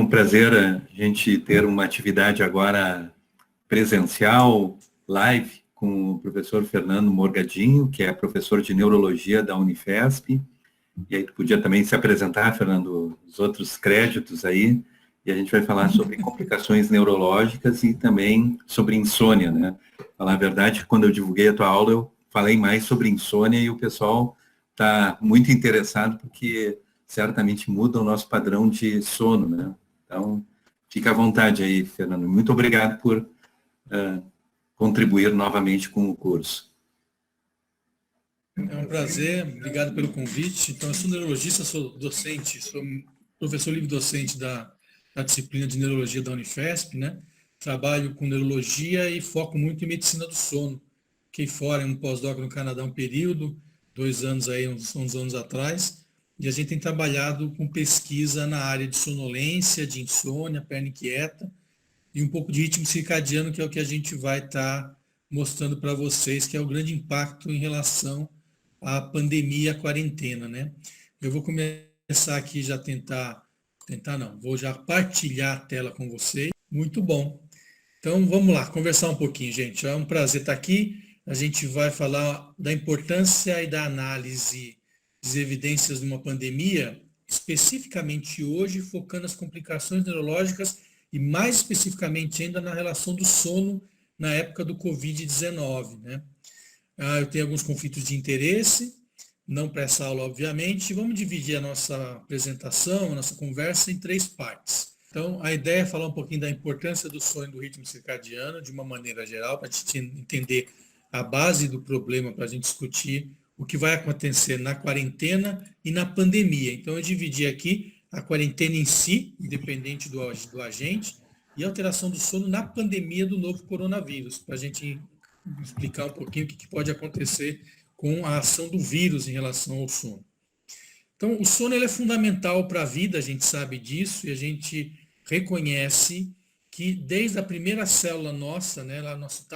um prazer a gente ter uma atividade agora presencial, live, com o professor Fernando Morgadinho, que é professor de neurologia da Unifesp. E aí tu podia também se apresentar, Fernando, os outros créditos aí. E a gente vai falar sobre complicações neurológicas e também sobre insônia, né? Falar a verdade, quando eu divulguei a tua aula, eu falei mais sobre insônia e o pessoal está muito interessado porque certamente muda o nosso padrão de sono, né? Então, fica à vontade aí, Fernando. Muito obrigado por contribuir novamente com o curso. É um prazer, obrigado pelo convite. Então, eu sou neurologista, sou docente, sou professor livre-docente da disciplina de neurologia da Unifesp, né? Trabalho com neurologia e foco muito em medicina do sono. Fiquei fora em um pós-doc no Canadá um período, 2 anos aí, uns anos atrás, e a gente tem trabalhado com pesquisa na área de sonolência, de insônia, perna inquieta, e um pouco de ritmo circadiano, que é o que a gente vai estar mostrando para vocês, que é o grande impacto em relação à pandemia, à quarentena, né? Eu vou começar aqui já vou já partilhar a tela com vocês. Muito bom. Então, vamos lá, conversar um pouquinho, gente. É um prazer estar aqui. A gente vai falar da importância e da análise das evidências de uma pandemia, especificamente hoje, focando as complicações neurológicas e mais especificamente ainda na relação do sono na época do Covid-19, né? Eu tenho alguns conflitos de interesse, não para essa aula, obviamente. Vamos dividir a nossa apresentação, a nossa conversa em 3 partes. Então, a ideia é falar um pouquinho da importância do sono e do ritmo circadiano, de uma maneira geral, para a gente entender a base do problema, para a gente discutir o que vai acontecer na quarentena e na pandemia. Então, eu dividi aqui a quarentena em si, independente do agente, e a alteração do sono na pandemia do novo coronavírus, para a gente explicar um pouquinho o que pode acontecer com a ação do vírus em relação ao sono. Então, o sono ele é fundamental para a vida, a gente sabe disso, e a gente reconhece que desde a primeira célula nossa, né, lá nosso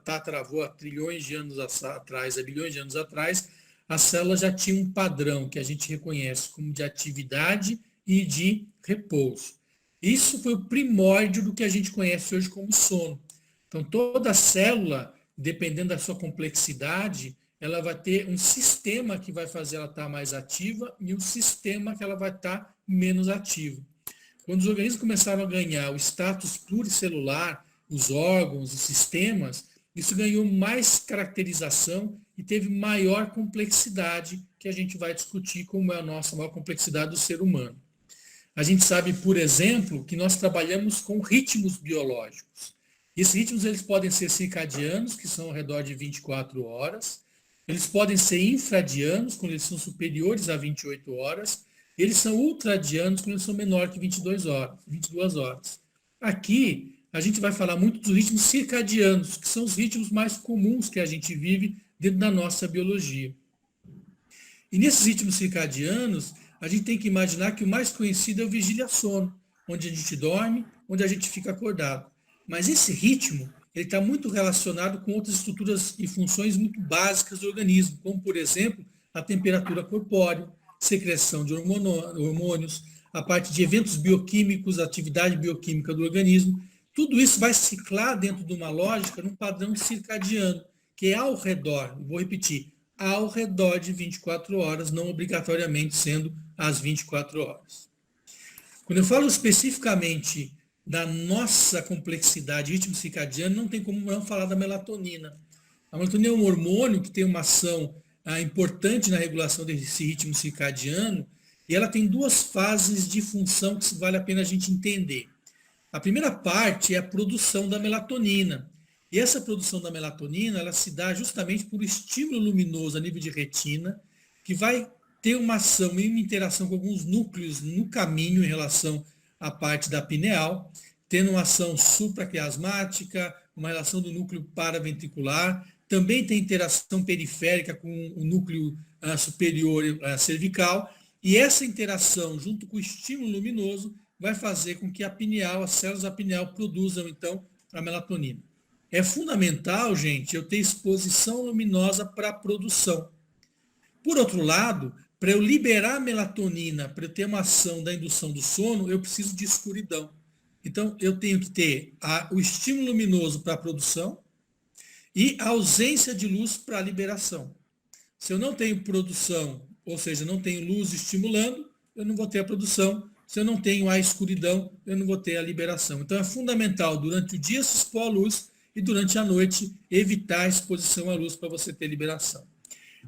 tataravô há trilhões de anos atrás, há bilhões de anos atrás, a célula já tinha um padrão que a gente reconhece como de atividade e de repouso. Isso foi o primórdio do que a gente conhece hoje como sono. Então, toda célula, dependendo da sua complexidade, ela vai ter um sistema que vai fazer ela estar mais ativa e um sistema que ela vai estar menos ativa. Quando os organismos começaram a ganhar o status pluricelular, os órgãos, os sistemas, isso ganhou mais caracterização e teve maior complexidade, que a gente vai discutir como é a nossa maior complexidade do ser humano. A gente sabe, por exemplo, que nós trabalhamos com ritmos biológicos. Esses ritmos eles podem ser circadianos, que são ao redor de 24 horas, eles podem ser infradianos, quando eles são superiores a 28 horas, eles são ultradianos, quando eles são menores que 22 horas. Aqui, a gente vai falar muito dos ritmos circadianos, que são os ritmos mais comuns que a gente vive dentro da nossa biologia. E nesses ritmos circadianos, a gente tem que imaginar que o mais conhecido é o vigília-sono, onde a gente dorme, onde a gente fica acordado. Mas esse ritmo ele está muito relacionado com outras estruturas e funções muito básicas do organismo, como, por exemplo, a temperatura corpórea, secreção de hormônios, a parte de eventos bioquímicos, a atividade bioquímica do organismo. Tudo isso vai ciclar dentro de uma lógica, num padrão circadiano, que é ao redor, vou repetir, ao redor de 24 horas, não obrigatoriamente sendo às 24 horas. Quando eu falo especificamente da nossa complexidade ritmo circadiano, não tem como não falar da melatonina. A melatonina é um hormônio que tem uma ação importante na regulação desse ritmo circadiano e ela tem 2 fases de função que vale a pena a gente entender. A primeira parte é a produção da melatonina. E essa produção da melatonina, ela se dá justamente por estímulo luminoso a nível de retina, que vai ter uma ação e uma interação com alguns núcleos no caminho em relação a parte da pineal, tendo uma ação supraquiasmática, uma relação do núcleo paraventricular, também tem interação periférica com o núcleo superior cervical, e essa interação junto com o estímulo luminoso vai fazer com que a pineal, as células da pineal produzam então a melatonina. É fundamental, gente, eu ter exposição luminosa para a produção. Por outro lado, Para eu liberar melatonina, para eu ter uma ação da indução do sono, eu preciso de escuridão. Então, eu tenho que ter o estímulo luminoso para a produção e a ausência de luz para a liberação. Se eu não tenho produção, ou seja, não tenho luz estimulando, eu não vou ter a produção. Se eu não tenho a escuridão, eu não vou ter a liberação. Então, é fundamental, durante o dia, se expor à luz e, durante a noite, evitar a exposição à luz para você ter liberação.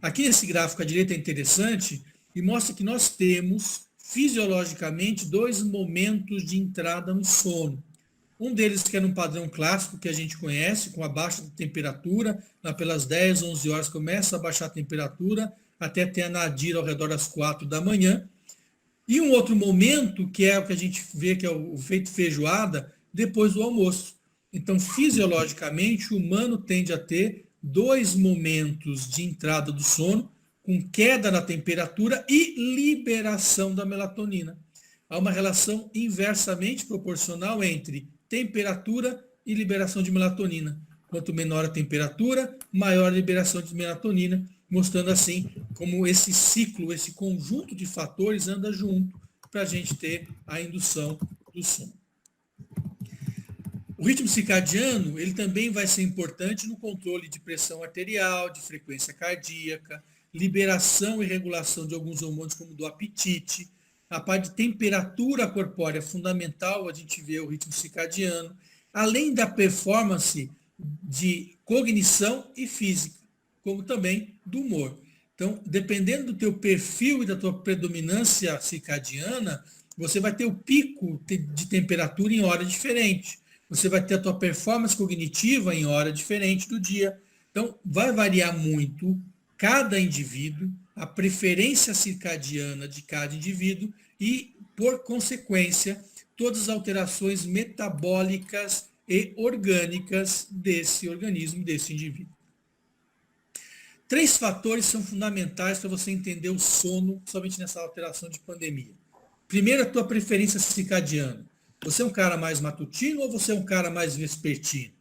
Aqui nesse gráfico à direita é interessante e mostra que nós temos, fisiologicamente, 2 momentos de entrada no sono. Um deles que é num padrão clássico que a gente conhece, com a baixa de temperatura, lá pelas 10, 11 horas começa a baixar a temperatura, até ter a nadir ao redor das 4 da manhã. E um outro momento, que é o que a gente vê que é o efeito feijoada, depois do almoço. Então, fisiologicamente, o humano tende a ter 2 momentos de entrada do sono, com queda na temperatura e liberação da melatonina. Há uma relação inversamente proporcional entre temperatura e liberação de melatonina. Quanto menor a temperatura, maior a liberação de melatonina, mostrando assim como esse ciclo, esse conjunto de fatores anda junto para a gente ter a indução do sono. O ritmo circadiano, ele também vai ser importante no controle de pressão arterial, de frequência cardíaca, liberação e regulação de alguns hormônios como do apetite. A parte de temperatura corpórea é fundamental, a gente vê o ritmo circadiano, além da performance de cognição e física, como também do humor. Então, dependendo do teu perfil e da tua predominância circadiana, você vai ter o pico de temperatura em hora diferente. Você vai ter a tua performance cognitiva em hora diferente do dia. Então, vai variar muito cada indivíduo, a preferência circadiana de cada indivíduo e, por consequência, todas as alterações metabólicas e orgânicas desse organismo, desse indivíduo. 3 fatores são fundamentais para você entender o sono, somente nessa alteração de pandemia. Primeiro, a tua preferência circadiana. Você é um cara mais matutino ou você é um cara mais vespertino?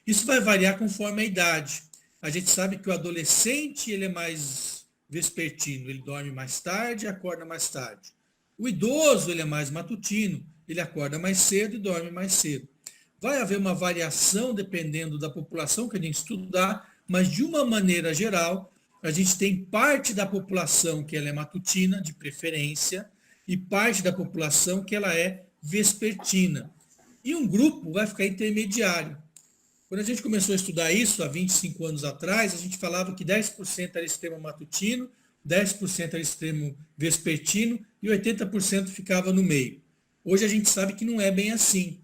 Isso vai variar conforme a idade. A gente sabe que o adolescente ele é mais vespertino, ele dorme mais tarde e acorda mais tarde. O idoso ele é mais matutino, ele acorda mais cedo e dorme mais cedo. Vai haver uma variação dependendo da população que a gente estudar, mas de uma maneira geral, a gente tem parte da população que ela é matutina, de preferência, e parte da população que ela é vespertina. E um grupo vai ficar intermediário. Quando a gente começou a estudar isso, há 25 anos atrás, a gente falava que 10% era extremo matutino, 10% era extremo vespertino e 80% ficava no meio. Hoje a gente sabe que não é bem assim.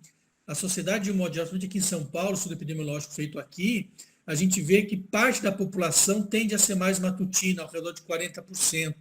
A sociedade, de um modo geral, aqui em São Paulo, estudo epidemiológico feito aqui, a gente vê que parte da população tende a ser mais matutina, ao redor de 40%.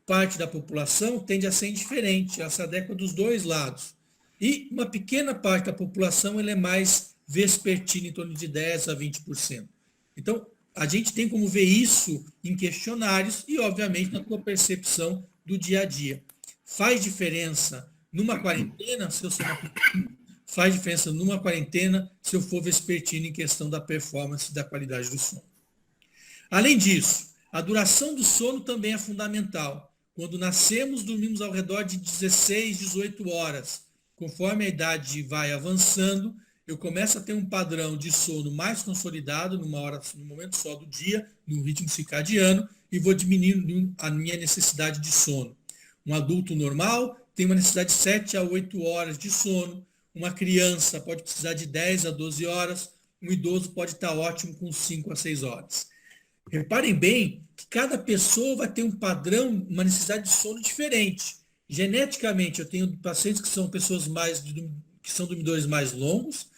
Parte da população tende a ser indiferente, a se adequa dos 2 lados. E uma pequena parte da população ela é mais vespertina, em torno de 10% a 20%. Então, a gente tem como ver isso em questionários e, obviamente, na tua percepção do dia a dia. Faz diferença numa quarentena, se eu sou matutino, faz diferença numa quarentena se eu for vespertino em questão da performance e da qualidade do sono. Além disso, a duração do sono também é fundamental. Quando nascemos, dormimos ao redor de 16, 18 horas. Conforme a idade vai avançando, eu começo a ter um padrão de sono mais consolidado, num momento só do dia, no ritmo circadiano, e vou diminuindo a minha necessidade de sono. Um adulto normal tem uma necessidade de 7 a 8 horas de sono, uma criança pode precisar de 10 a 12 horas, um idoso pode estar ótimo com 5 a 6 horas. Reparem bem que cada pessoa vai ter um padrão, uma necessidade de sono diferente. Geneticamente, eu tenho pacientes que são pessoas que são dormidores mais longos.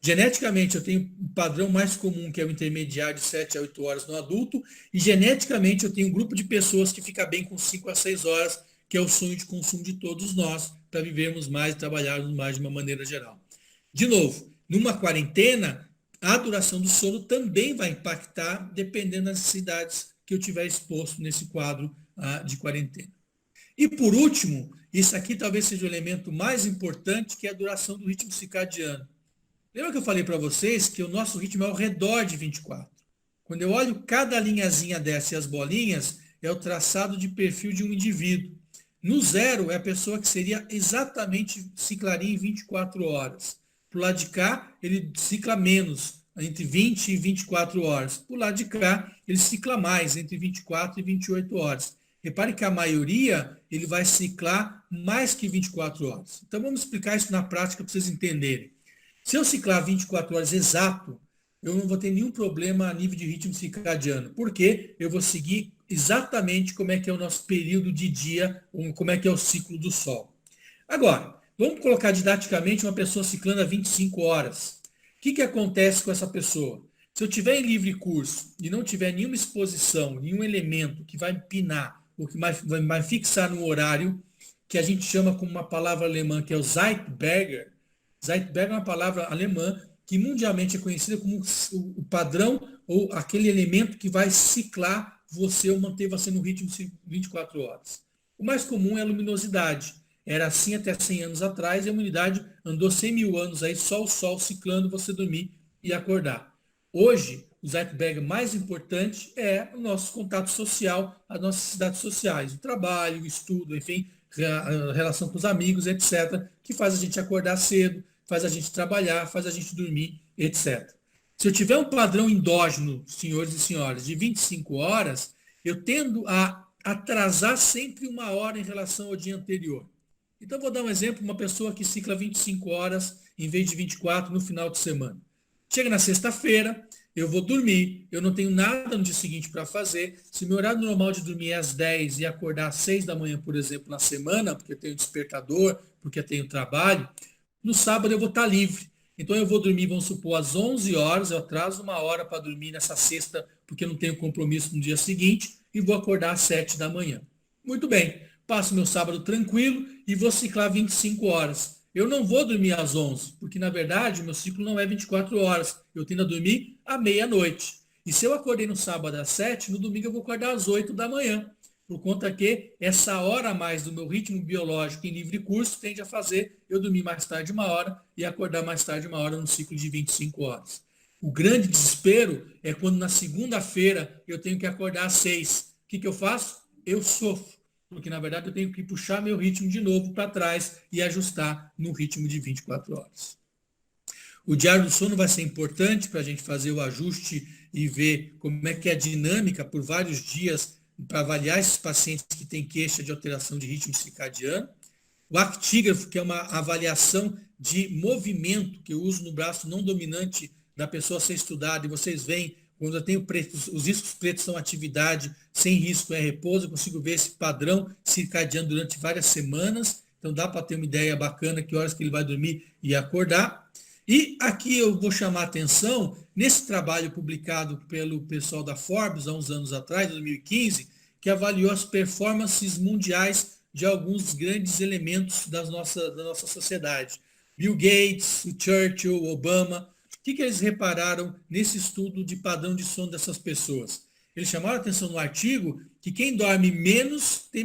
Geneticamente, eu tenho um padrão mais comum, que é o intermediário de 7 a 8 horas no adulto. E geneticamente, eu tenho um grupo de pessoas que fica bem com 5 a 6 horas, que é o sonho de consumo de todos nós, para vivermos mais e trabalharmos mais de uma maneira geral. De novo, numa quarentena, a duração do sono também vai impactar, dependendo das necessidades que eu tiver exposto nesse quadro de quarentena. E por último, isso aqui talvez seja o elemento mais importante, que é a duração do ritmo circadiano. Lembra que eu falei para vocês que o nosso ritmo é ao redor de 24? Quando eu olho cada linhazinha dessa e as bolinhas, é o traçado de perfil de um indivíduo. No 0 é a pessoa que seria exatamente, ciclaria em 24 horas. Para o lado de cá, ele cicla menos, entre 20 e 24 horas. Para o lado de cá, ele cicla mais, entre 24 e 28 horas. Repare que a maioria, ele vai ciclar mais que 24 horas. Então, vamos explicar isso na prática para vocês entenderem. Se eu ciclar 24 horas exato, eu não vou ter nenhum problema a nível de ritmo circadiano, porque eu vou seguir exatamente como é que é o nosso período de dia, como é que é o ciclo do Sol. Agora, vamos colocar didaticamente uma pessoa ciclando a 25 horas. O que acontece com essa pessoa? Se eu tiver em livre curso e não tiver nenhuma exposição, nenhum elemento que vai empinar, ou que vai fixar no horário, que a gente chama como uma palavra alemã, que é o Zeitberger. Zeitberger é uma palavra alemã que mundialmente é conhecida como o padrão ou aquele elemento que vai ciclar você ou manter você no ritmo de 24 horas. O mais comum é a luminosidade. Era assim até 100 anos atrás e a humanidade andou 100 mil anos aí, só o Sol ciclando, você dormir e acordar. Hoje, o Zeitberger mais importante é o nosso contato social, as nossas necessidades sociais, o trabalho, o estudo, enfim, a relação com os amigos, etc., que faz a gente acordar cedo, faz a gente trabalhar, faz a gente dormir, etc. Se eu tiver um padrão endógeno, senhores e senhoras, de 25 horas, eu tendo a atrasar sempre 1 hora em relação ao dia anterior. Então, vou dar um exemplo, uma pessoa que cicla 25 horas em vez de 24 no final de semana. Chega na sexta-feira, eu vou dormir, eu não tenho nada no dia seguinte para fazer. Se meu horário normal de dormir é às 10 e acordar às 6 da manhã, por exemplo, na semana, porque eu tenho despertador, porque eu tenho trabalho, no sábado eu vou estar livre. Então eu vou dormir, vamos supor, às 11 horas, eu atraso 1 hora para dormir nessa sexta, porque eu não tenho compromisso no dia seguinte, e vou acordar às 7 da manhã. Muito bem, passo meu sábado tranquilo e vou ciclar 25 horas. Eu não vou dormir às 11, porque na verdade meu ciclo não é 24 horas, eu tendo a dormir à meia-noite. E se eu acordei no sábado às 7, no domingo eu vou acordar às 8 da manhã. Por conta que essa hora a mais do meu ritmo biológico em livre curso tende a fazer eu dormir mais tarde 1 hora e acordar mais tarde 1 hora no ciclo de 25 horas. O grande desespero é quando na segunda-feira eu tenho que acordar às 6. O que eu faço? Eu sofro, porque na verdade eu tenho que puxar meu ritmo de novo para trás e ajustar no ritmo de 24 horas. O diário do sono vai ser importante para a gente fazer o ajuste e ver como é que é a dinâmica por vários dias para avaliar esses pacientes que têm queixa de alteração de ritmo circadiano. O actígrafo, que é uma avaliação de movimento que eu uso no braço não dominante da pessoa a ser estudada, e vocês veem, quando eu tenho os riscos pretos são atividade, sem risco é repouso, eu consigo ver esse padrão circadiano durante várias semanas, então dá para ter uma ideia bacana que horas que ele vai dormir e acordar. E aqui eu vou chamar a atenção, nesse trabalho publicado pelo pessoal da Forbes, há uns anos atrás, 2015, que avaliou as performances mundiais de alguns grandes elementos da nossa sociedade. Bill Gates, o Churchill, o Obama. O que eles repararam nesse estudo de padrão de sono dessas pessoas? Eles chamaram a atenção no artigo que quem dorme menos tem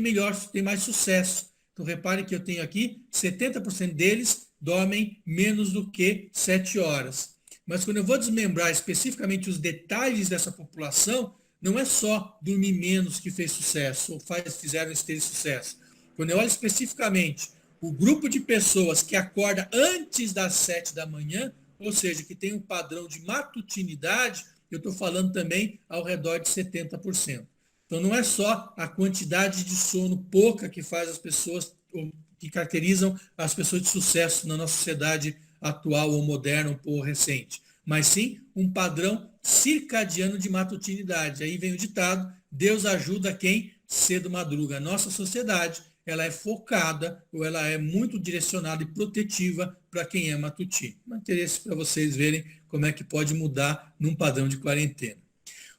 mais sucesso. Então, repare que eu tenho aqui 70% deles dormem menos do que 7 horas. Mas quando eu vou desmembrar especificamente os detalhes dessa população, não é só dormir menos que fez sucesso, ou fizeram esse ter sucesso. Quando eu olho especificamente o grupo de pessoas que acorda antes das 7 da manhã, ou seja, que tem um padrão de matutinidade, eu estou falando também ao redor de 70%. Então não é só a quantidade de sono pouca que faz as pessoas, que caracterizam as pessoas de sucesso na nossa sociedade atual ou moderna ou recente, mas sim um padrão circadiano de matutinidade. Aí vem o ditado, Deus ajuda quem cedo madruga. A nossa sociedade, ela é focada ou ela é muito direcionada e protetiva para quem é matutino. Um interesse para vocês verem como é que pode mudar num padrão de quarentena.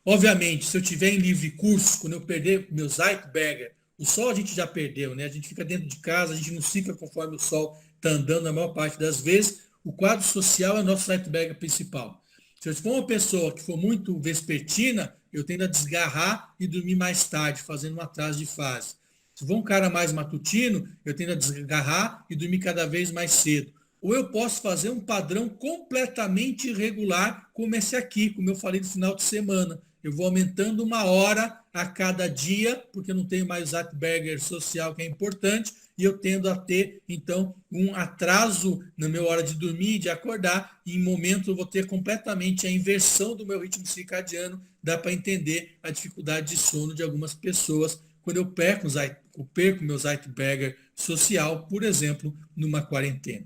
Obviamente, se eu tiver em livre curso, quando eu perder meu Zeitberger, o sol a gente já perdeu, né? A gente fica dentro de casa, a gente não fica conforme o sol está andando na maior parte das vezes. O quadro social é o nosso Zeitberger principal. Se eu for uma pessoa que for muito vespertina, eu tendo a desgarrar e dormir mais tarde, fazendo um atraso de fase. Se for um cara mais matutino, eu tendo a desgarrar e dormir cada vez mais cedo. Ou eu posso fazer um padrão completamente irregular, como esse aqui, como eu falei no final de semana. Eu vou aumentando 1 hora a cada dia, porque eu não tenho mais o Zeitberger social, que é importante, e eu tendo a ter, então, um atraso na minha hora de dormir e de acordar, e em momentos eu vou ter completamente a inversão do meu ritmo circadiano. Dá para entender a dificuldade de sono de algumas pessoas quando eu perco meu Zeitberger social, por exemplo, numa quarentena.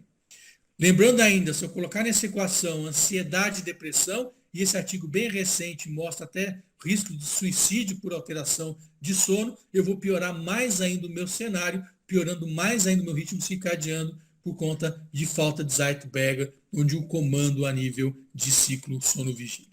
Lembrando ainda, se eu colocar nessa equação ansiedade e depressão, e esse artigo bem recente mostra até risco de suicídio por alteração de sono, eu vou piorar mais ainda o meu cenário, piorando mais ainda o meu ritmo circadiano por conta de falta de Zeitberger, onde o comando a nível de ciclo sono-vigília.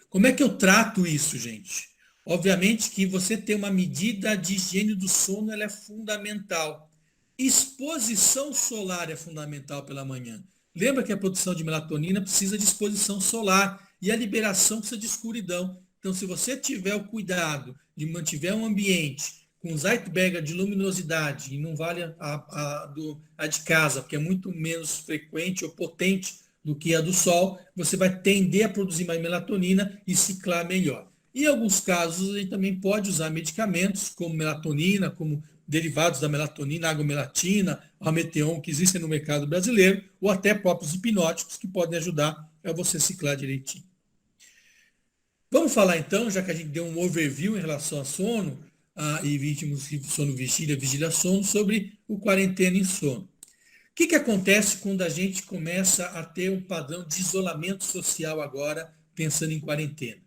Como é que eu trato isso, gente? Obviamente que você ter uma medida de higiene do sono, ela é fundamental. Exposição solar é fundamental pela manhã. Lembra que a produção de melatonina precisa de exposição solar e a liberação precisa de escuridão. Então, se você tiver o cuidado de mantiver um ambiente com Zeitberger de luminosidade, e não vale a de casa, porque é muito menos frequente ou potente do que a do sol, você vai tender a produzir mais melatonina e ciclar melhor. Em alguns casos, a gente também pode usar medicamentos como melatonina, como derivados da melatonina, agomelatina, Ameteon, que existem no mercado brasileiro, ou até próprios hipnóticos que podem ajudar a você ciclar direitinho. Vamos falar então, já que a gente deu um overview em relação a sono, e ritmos de sono vigília, vigília sono, sobre o quarentena em sono. O que acontece quando a gente começa a ter um padrão de isolamento social agora, pensando em quarentena?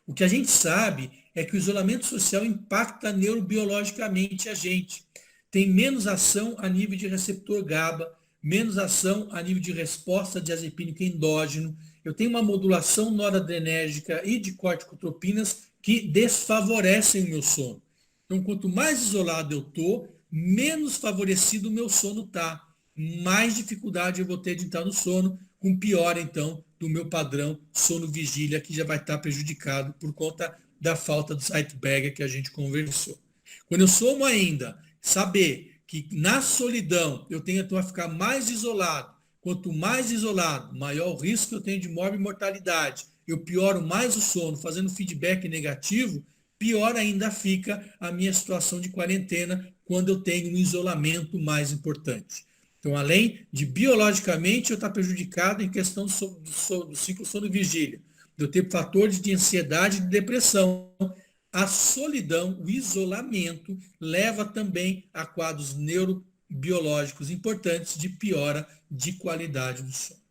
O que a gente sabe é que o isolamento social impacta neurobiologicamente a gente. Tem menos ação a nível de receptor GABA, menos ação a nível de resposta diazepínica endógeno. Eu tenho uma modulação noradrenérgica e de corticotropinas que desfavorecem o meu sono. Então, quanto mais isolado eu estou, menos favorecido o meu sono está. Mais dificuldade eu vou ter de entrar no sono, com pior, então, do meu padrão sono-vigília, que já vai estar prejudicado por conta da falta do Zeitberger que a gente conversou. Quando eu somo ainda, saber que na solidão eu tenho então a ficar mais isolado. Quanto mais isolado, maior o risco que eu tenho de morte e mortalidade. Eu pioro mais o sono, fazendo feedback negativo, pior ainda fica a minha situação de quarentena quando eu tenho um isolamento mais importante. Então, além de biologicamente eu estar prejudicado em questão do ciclo sono-vigília, de eu ter fatores de ansiedade e de depressão, a solidão, o isolamento, leva também a quadros neurobiológicos importantes de piora de qualidade do sono.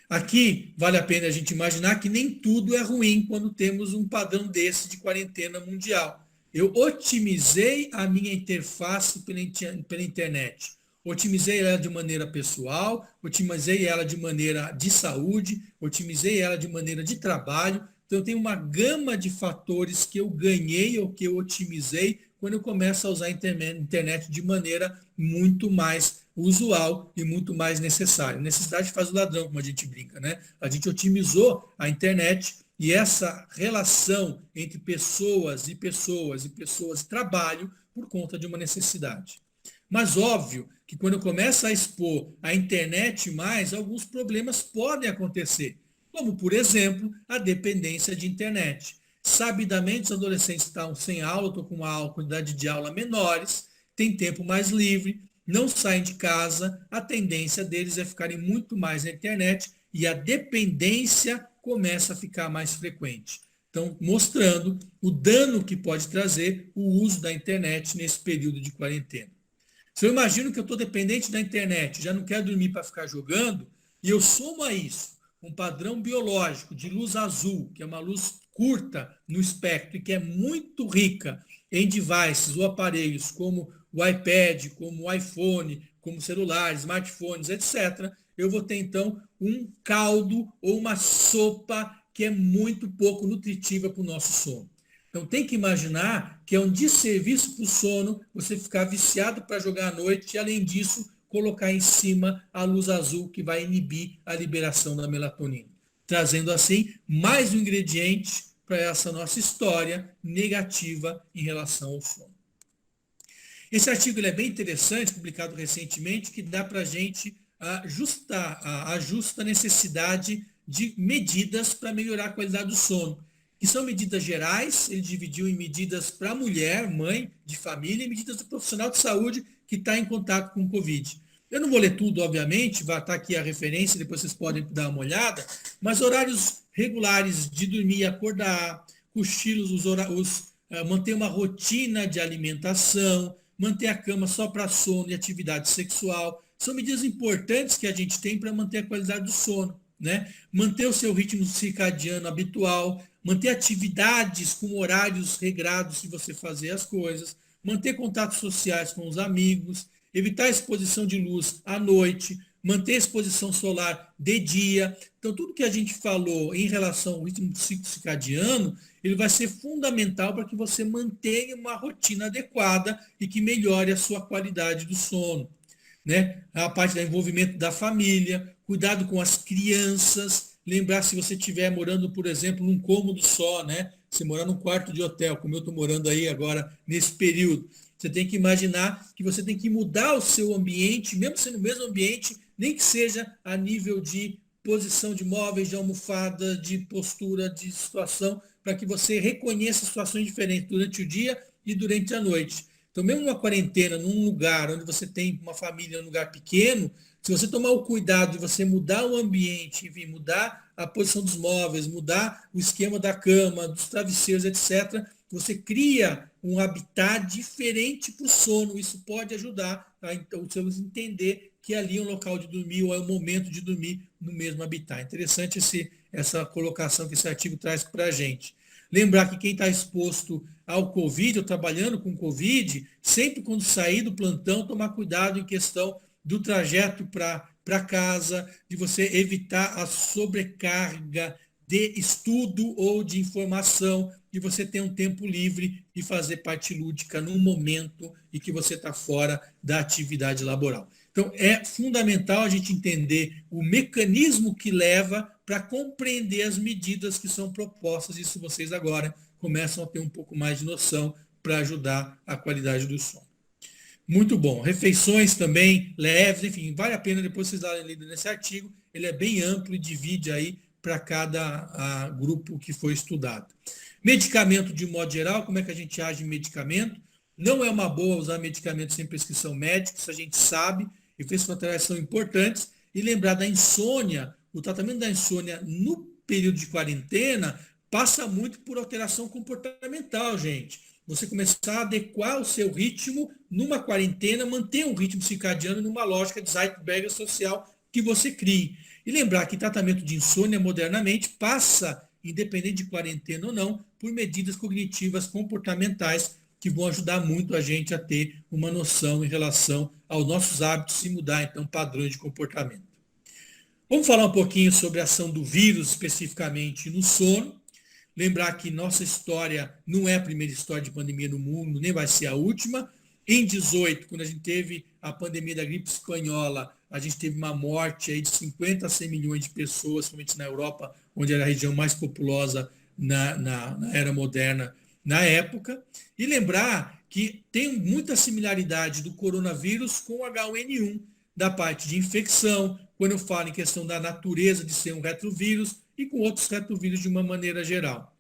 Aqui vale a pena a gente imaginar que nem tudo é ruim quando temos um padrão desse de quarentena mundial. Eu otimizei a minha interface pela internet. Otimizei ela de maneira pessoal, otimizei ela de maneira de saúde, otimizei ela de maneira de trabalho. Então, eu tenho uma gama de fatores que eu ganhei ou que eu otimizei quando eu começo a usar a internet de maneira muito mais usual e muito mais necessária. Necessidade faz o ladrão, como a gente brinca, né? A gente otimizou a internet e essa relação entre pessoas e trabalho por conta de uma necessidade. Mas óbvio que quando eu começo a expor a internet mais, alguns problemas podem acontecer, como, por exemplo, a dependência de internet. Sabidamente, os adolescentes estão sem aula, estão com uma quantidade de aula menores, têm tempo mais livre, não saem de casa, a tendência deles é ficarem muito mais na internet e a dependência começa a ficar mais frequente. Então, mostrando o dano que pode trazer o uso da internet nesse período de quarentena. Se eu imagino que eu estou dependente da internet, já não quero dormir para ficar jogando, e eu somo a isso um padrão biológico de luz azul, que é uma luz curta no espectro e que é muito rica em devices ou aparelhos como o iPad, como o iPhone, como celulares, smartphones, etc., eu vou ter então um caldo ou uma sopa que é muito pouco nutritiva para o nosso sono. Então tem que imaginar que é um desserviço para o sono você ficar viciado para jogar à noite e, além disso, colocar em cima a luz azul que vai inibir a liberação da melatonina, trazendo assim mais um ingrediente para essa nossa história negativa em relação ao sono. Esse artigo é bem interessante, publicado recentemente, que dá para a gente ajustar a necessidade de medidas para melhorar a qualidade do sono. que são medidas gerais. Ele dividiu em medidas para a mulher, mãe de família, e medidas do profissional de saúde que está em contato com o Covid. Eu não vou ler tudo, obviamente, vai estar aqui a referência, depois vocês podem dar uma olhada, mas horários regulares de dormir e acordar, cochilos, manter uma rotina de alimentação, manter a cama só para sono e atividade sexual, são medidas importantes que a gente tem para manter a qualidade do sono, né? Manter o seu ritmo circadiano habitual, manter atividades com horários regrados de você fazer as coisas, manter contatos sociais com os amigos, evitar a exposição de luz à noite, manter a exposição solar de dia. Então, tudo que a gente falou em relação ao ritmo circadiano, ele vai ser fundamental para que você mantenha uma rotina adequada e que melhore a sua qualidade do sono, né? A parte do envolvimento da família, cuidado com as crianças, lembrar se você estiver morando, por exemplo, num cômodo só, né? Se morar num quarto de hotel, como eu estou morando aí agora nesse período, você tem que imaginar que você tem que mudar o seu ambiente, mesmo sendo o mesmo ambiente, nem que seja a nível de posição de móveis, de almofada, de postura, de situação, para que você reconheça situações diferentes durante o dia e durante a noite. Então, mesmo numa quarentena, num lugar onde você tem uma família, um lugar pequeno, se você tomar o cuidado de você mudar o ambiente, enfim, mudar a posição dos móveis, mudar o esquema da cama, dos travesseiros, etc., você cria um habitat diferente para o sono. Isso pode ajudar a então, entender que ali é um local de dormir ou é o momento de dormir no mesmo habitat. Interessante essa colocação que esse artigo traz para a gente. Lembrar que quem está exposto ao Covid, ou trabalhando com Covid, sempre quando sair do plantão, tomar cuidado em questão do trajeto para casa, de você evitar a sobrecarga de estudo ou de informação, de você ter um tempo livre e fazer parte lúdica num momento em que você está fora da atividade laboral. Então, é fundamental a gente entender o mecanismo que leva para compreender as medidas que são propostas. Isso vocês agora começam a ter um pouco mais de noção para ajudar a qualidade do sono. Muito bom. Refeições também leves, enfim, vale a pena depois vocês darem lida nesse artigo. Ele é bem amplo e divide aí para cada grupo que foi estudado. Medicamento de modo geral, como é que a gente age em medicamento? Não é uma boa usar medicamento sem prescrição médica, isso a gente sabe, efeitos colaterais são importantes. E lembrar da insônia, o tratamento da insônia no período de quarentena passa muito por alteração comportamental, gente. Você começar a adequar o seu ritmo numa quarentena, manter um ritmo circadiano numa lógica de Zeitgeist social que você crie. E lembrar que tratamento de insônia modernamente passa, independente de quarentena ou não, por medidas cognitivas comportamentais que vão ajudar muito a gente a ter uma noção em relação aos nossos hábitos e mudar, então, padrões de comportamento. Vamos falar um pouquinho sobre a ação do vírus, especificamente no sono. Lembrar que nossa história não é a primeira história de pandemia no mundo, nem vai ser a última. Em 18, quando a gente teve a pandemia da gripe espanhola, a gente teve uma morte aí de 50 a 100 milhões de pessoas, somente na Europa, onde era a região mais populosa na era moderna na época. E lembrar que tem muita similaridade do coronavírus com o H1N1, da parte de infecção, quando eu falo em questão da natureza de ser um retrovírus, e com outros retrovírus de uma maneira geral.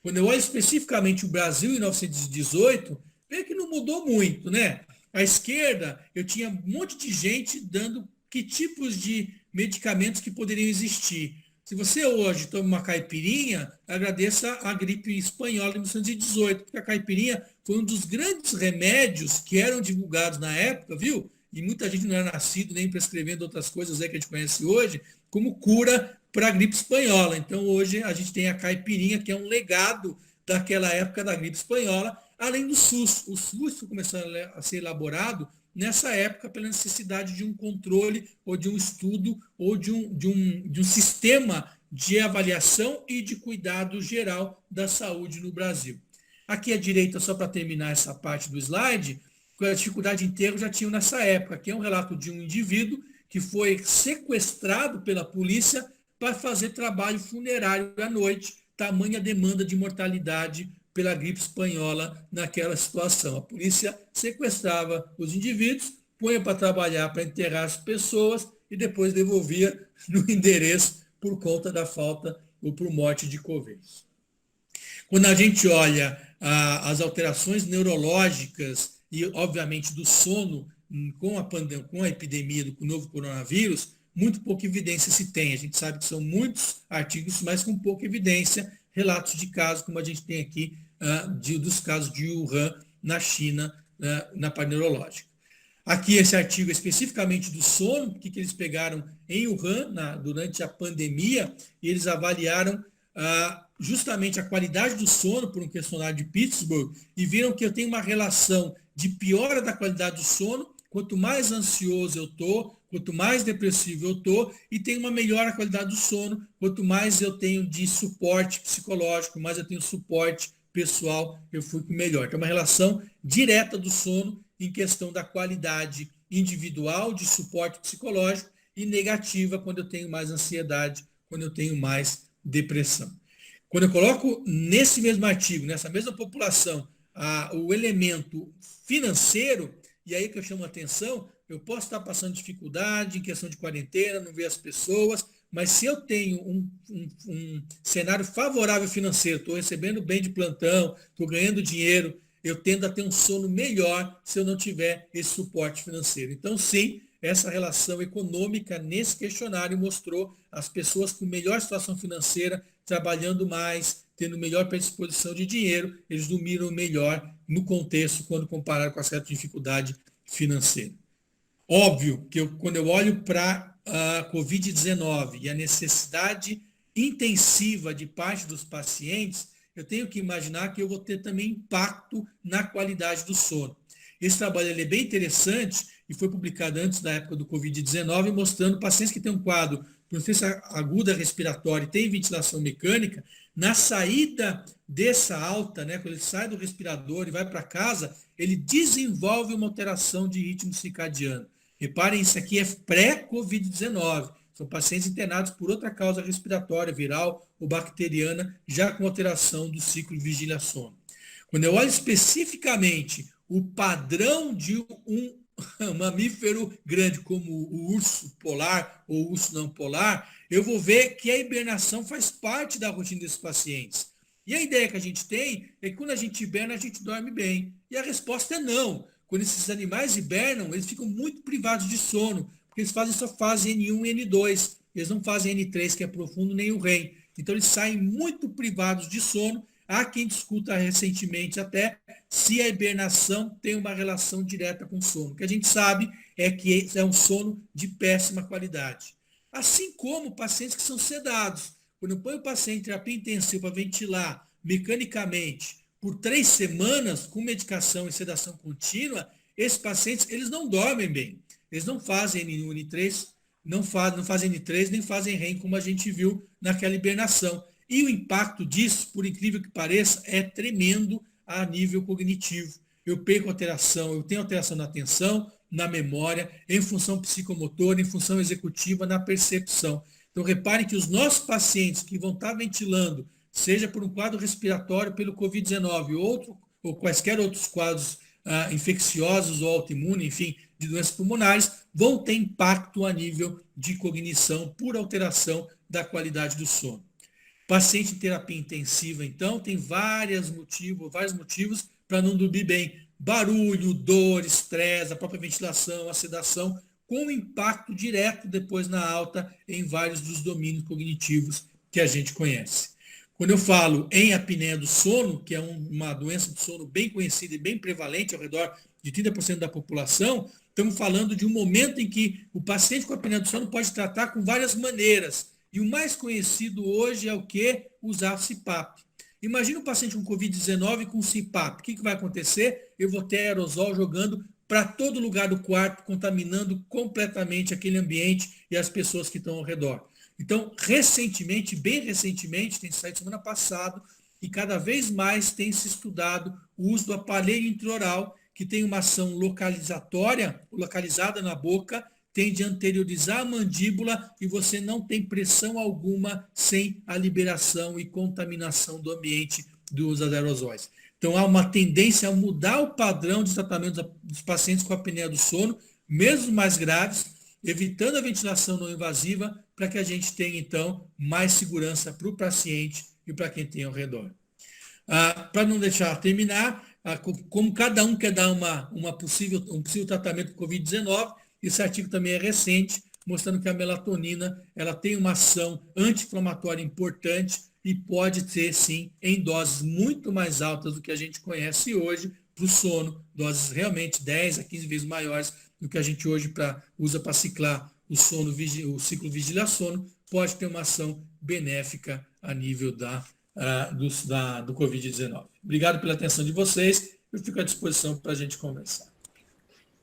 Quando eu olho especificamente o Brasil em 1918, vejo que não mudou muito, né? À esquerda, eu tinha um monte de gente dando que tipos de medicamentos que poderiam existir. Se você hoje toma uma caipirinha, agradeça a gripe espanhola de 1918, porque a caipirinha foi um dos grandes remédios que eram divulgados na época, viu? E muita gente não era nascido nem prescrevendo outras coisas que a gente conhece hoje, como cura para a gripe espanhola. Então, hoje, a gente tem a caipirinha, que é um legado daquela época da gripe espanhola, além do SUS. O SUS começou a ser elaborado nessa época pela necessidade de um controle ou de um estudo ou de um sistema de avaliação e de cuidado geral da saúde no Brasil. Aqui à direita, só para terminar essa parte do slide, a dificuldade de enterro já tinha nessa época. Aqui é um relato de um indivíduo que foi sequestrado pela polícia para fazer trabalho funerário à noite, tamanha demanda de mortalidade pela gripe espanhola naquela situação. A polícia sequestrava os indivíduos, punha para trabalhar para enterrar as pessoas e depois devolvia no endereço por conta da falta ou por morte de coveiros. Quando a gente olha as alterações neurológicas e, obviamente, do sono com a epidemia do novo coronavírus, muito pouca evidência se tem. A gente sabe que são muitos artigos, mas com pouca evidência, relatos de casos, como a gente tem aqui, dos casos de Wuhan, na China, na parte neurológica. Aqui esse artigo é especificamente do sono, o que eles pegaram em Wuhan durante a pandemia, e eles avaliaram justamente a qualidade do sono por um questionário de Pittsburgh e viram que eu tenho uma relação de piora da qualidade do sono, quanto mais ansioso eu estou, quanto mais depressivo eu estou, e tem uma melhor qualidade do sono, quanto mais eu tenho de suporte psicológico, mais eu tenho suporte pessoal, eu fico melhor. Então, é uma relação direta do sono em questão da qualidade individual de suporte psicológico e negativa quando eu tenho mais ansiedade, quando eu tenho mais depressão. Quando eu coloco nesse mesmo artigo, nessa mesma população, o elemento financeiro, e aí que eu chamo a atenção, eu posso estar passando dificuldade em questão de quarentena, não ver as pessoas, mas se eu tenho um cenário favorável financeiro, estou recebendo bem de plantão, estou ganhando dinheiro, eu tendo a ter um sono melhor se eu não tiver esse suporte financeiro. Então, sim, essa relação econômica nesse questionário mostrou as pessoas com melhor situação financeira, trabalhando mais, tendo melhor predisposição de dinheiro, eles dormiram melhor no contexto quando comparado com a certa dificuldade financeira. Óbvio que quando eu olho para a Covid-19 e a necessidade intensiva de parte dos pacientes, eu tenho que imaginar que eu vou ter também impacto na qualidade do sono. Esse trabalho é bem interessante e foi publicado antes da época do Covid-19, mostrando pacientes que têm um quadro de doença aguda respiratória e têm ventilação mecânica, na saída dessa alta, quando ele sai do respirador e vai para casa, ele desenvolve uma alteração de ritmo circadiano. Reparem, isso aqui é pré-Covid-19. São pacientes internados por outra causa respiratória, viral ou bacteriana, já com alteração do ciclo vigília-sono. Quando eu olho especificamente o padrão de um mamífero grande, como o urso polar ou o urso não polar, eu vou ver que a hibernação faz parte da rotina desses pacientes. E a ideia que a gente tem é que quando a gente hiberna, a gente dorme bem. E a resposta é não. Quando esses animais hibernam, eles ficam muito privados de sono, porque eles só fazem N1 e N2. Eles não fazem N3, que é profundo, nem o REM. Então, eles saem muito privados de sono. Há quem discuta recentemente até se a hibernação tem uma relação direta com o sono. O que a gente sabe é que é um sono de péssima qualidade. Assim como pacientes que são sedados. Quando eu ponho o paciente em terapia intensiva para ventilar mecanicamente por 3 semanas, com medicação e sedação contínua, esses pacientes eles não dormem bem. Eles não fazem N1, N3, não fazem N3, nem fazem REM, como a gente viu naquela hibernação. E o impacto disso, por incrível que pareça, é tremendo a nível cognitivo. Eu perco alteração, eu tenho alteração na atenção, na memória, em função psicomotora, em função executiva, na percepção. Então, reparem que os nossos pacientes que vão estar ventilando, seja por um quadro respiratório pelo Covid-19 ou quaisquer outros quadros infecciosos ou autoimunes, enfim, de doenças pulmonares, vão ter impacto a nível de cognição por alteração da qualidade do sono. Paciente em terapia intensiva, então, tem vários motivos para não dormir bem. Barulho, dor, estresse, a própria ventilação, a sedação, com impacto direto depois na alta em vários dos domínios cognitivos que a gente conhece. Quando eu falo em apneia do sono, que é uma doença do sono bem conhecida e bem prevalente ao redor de 30% da população, estamos falando de um momento em que o paciente com apneia do sono pode tratar com várias maneiras. E o mais conhecido hoje é o que? Usar CPAP. Imagina um paciente com Covid-19 com CPAP. O que vai acontecer? Eu vou ter aerosol jogando para todo lugar do quarto, contaminando completamente aquele ambiente e as pessoas que estão ao redor. Então, bem recentemente, tem saído semana passada, e cada vez mais tem se estudado o uso do aparelho intraoral, que tem uma ação localizada na boca, tem de anteriorizar a mandíbula e você não tem pressão alguma sem a liberação e contaminação do ambiente dos aerosóis. Então, há uma tendência a mudar o padrão de tratamento dos pacientes com apneia do sono, mesmo mais graves, evitando a ventilação não invasiva, para que a gente tenha, então, mais segurança para o paciente e para quem tem ao redor. Para não deixar terminar, como cada um quer dar um possível tratamento do Covid-19, esse artigo também é recente, mostrando que a melatonina ela tem uma ação anti-inflamatória importante e pode ter, sim, em doses muito mais altas do que a gente conhece hoje, para o sono, doses realmente 10 a 15 vezes maiores do que a gente hoje usa para ciclar o ciclo vigília-sono, pode ter uma ação benéfica a nível do Covid-19. Obrigado pela atenção de vocês, eu fico à disposição para a gente conversar.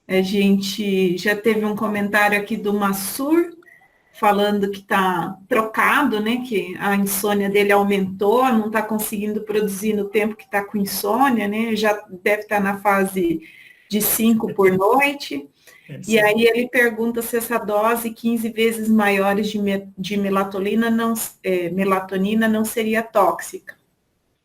A gente já teve um comentário aqui do Massur, falando que está trocado, né? Que a insônia dele aumentou, não está conseguindo produzir no tempo que está com insônia, né? Já deve estar na fase de 5 por noite. E aí ele pergunta se essa dose 15 vezes maiores de melatonina não seria tóxica.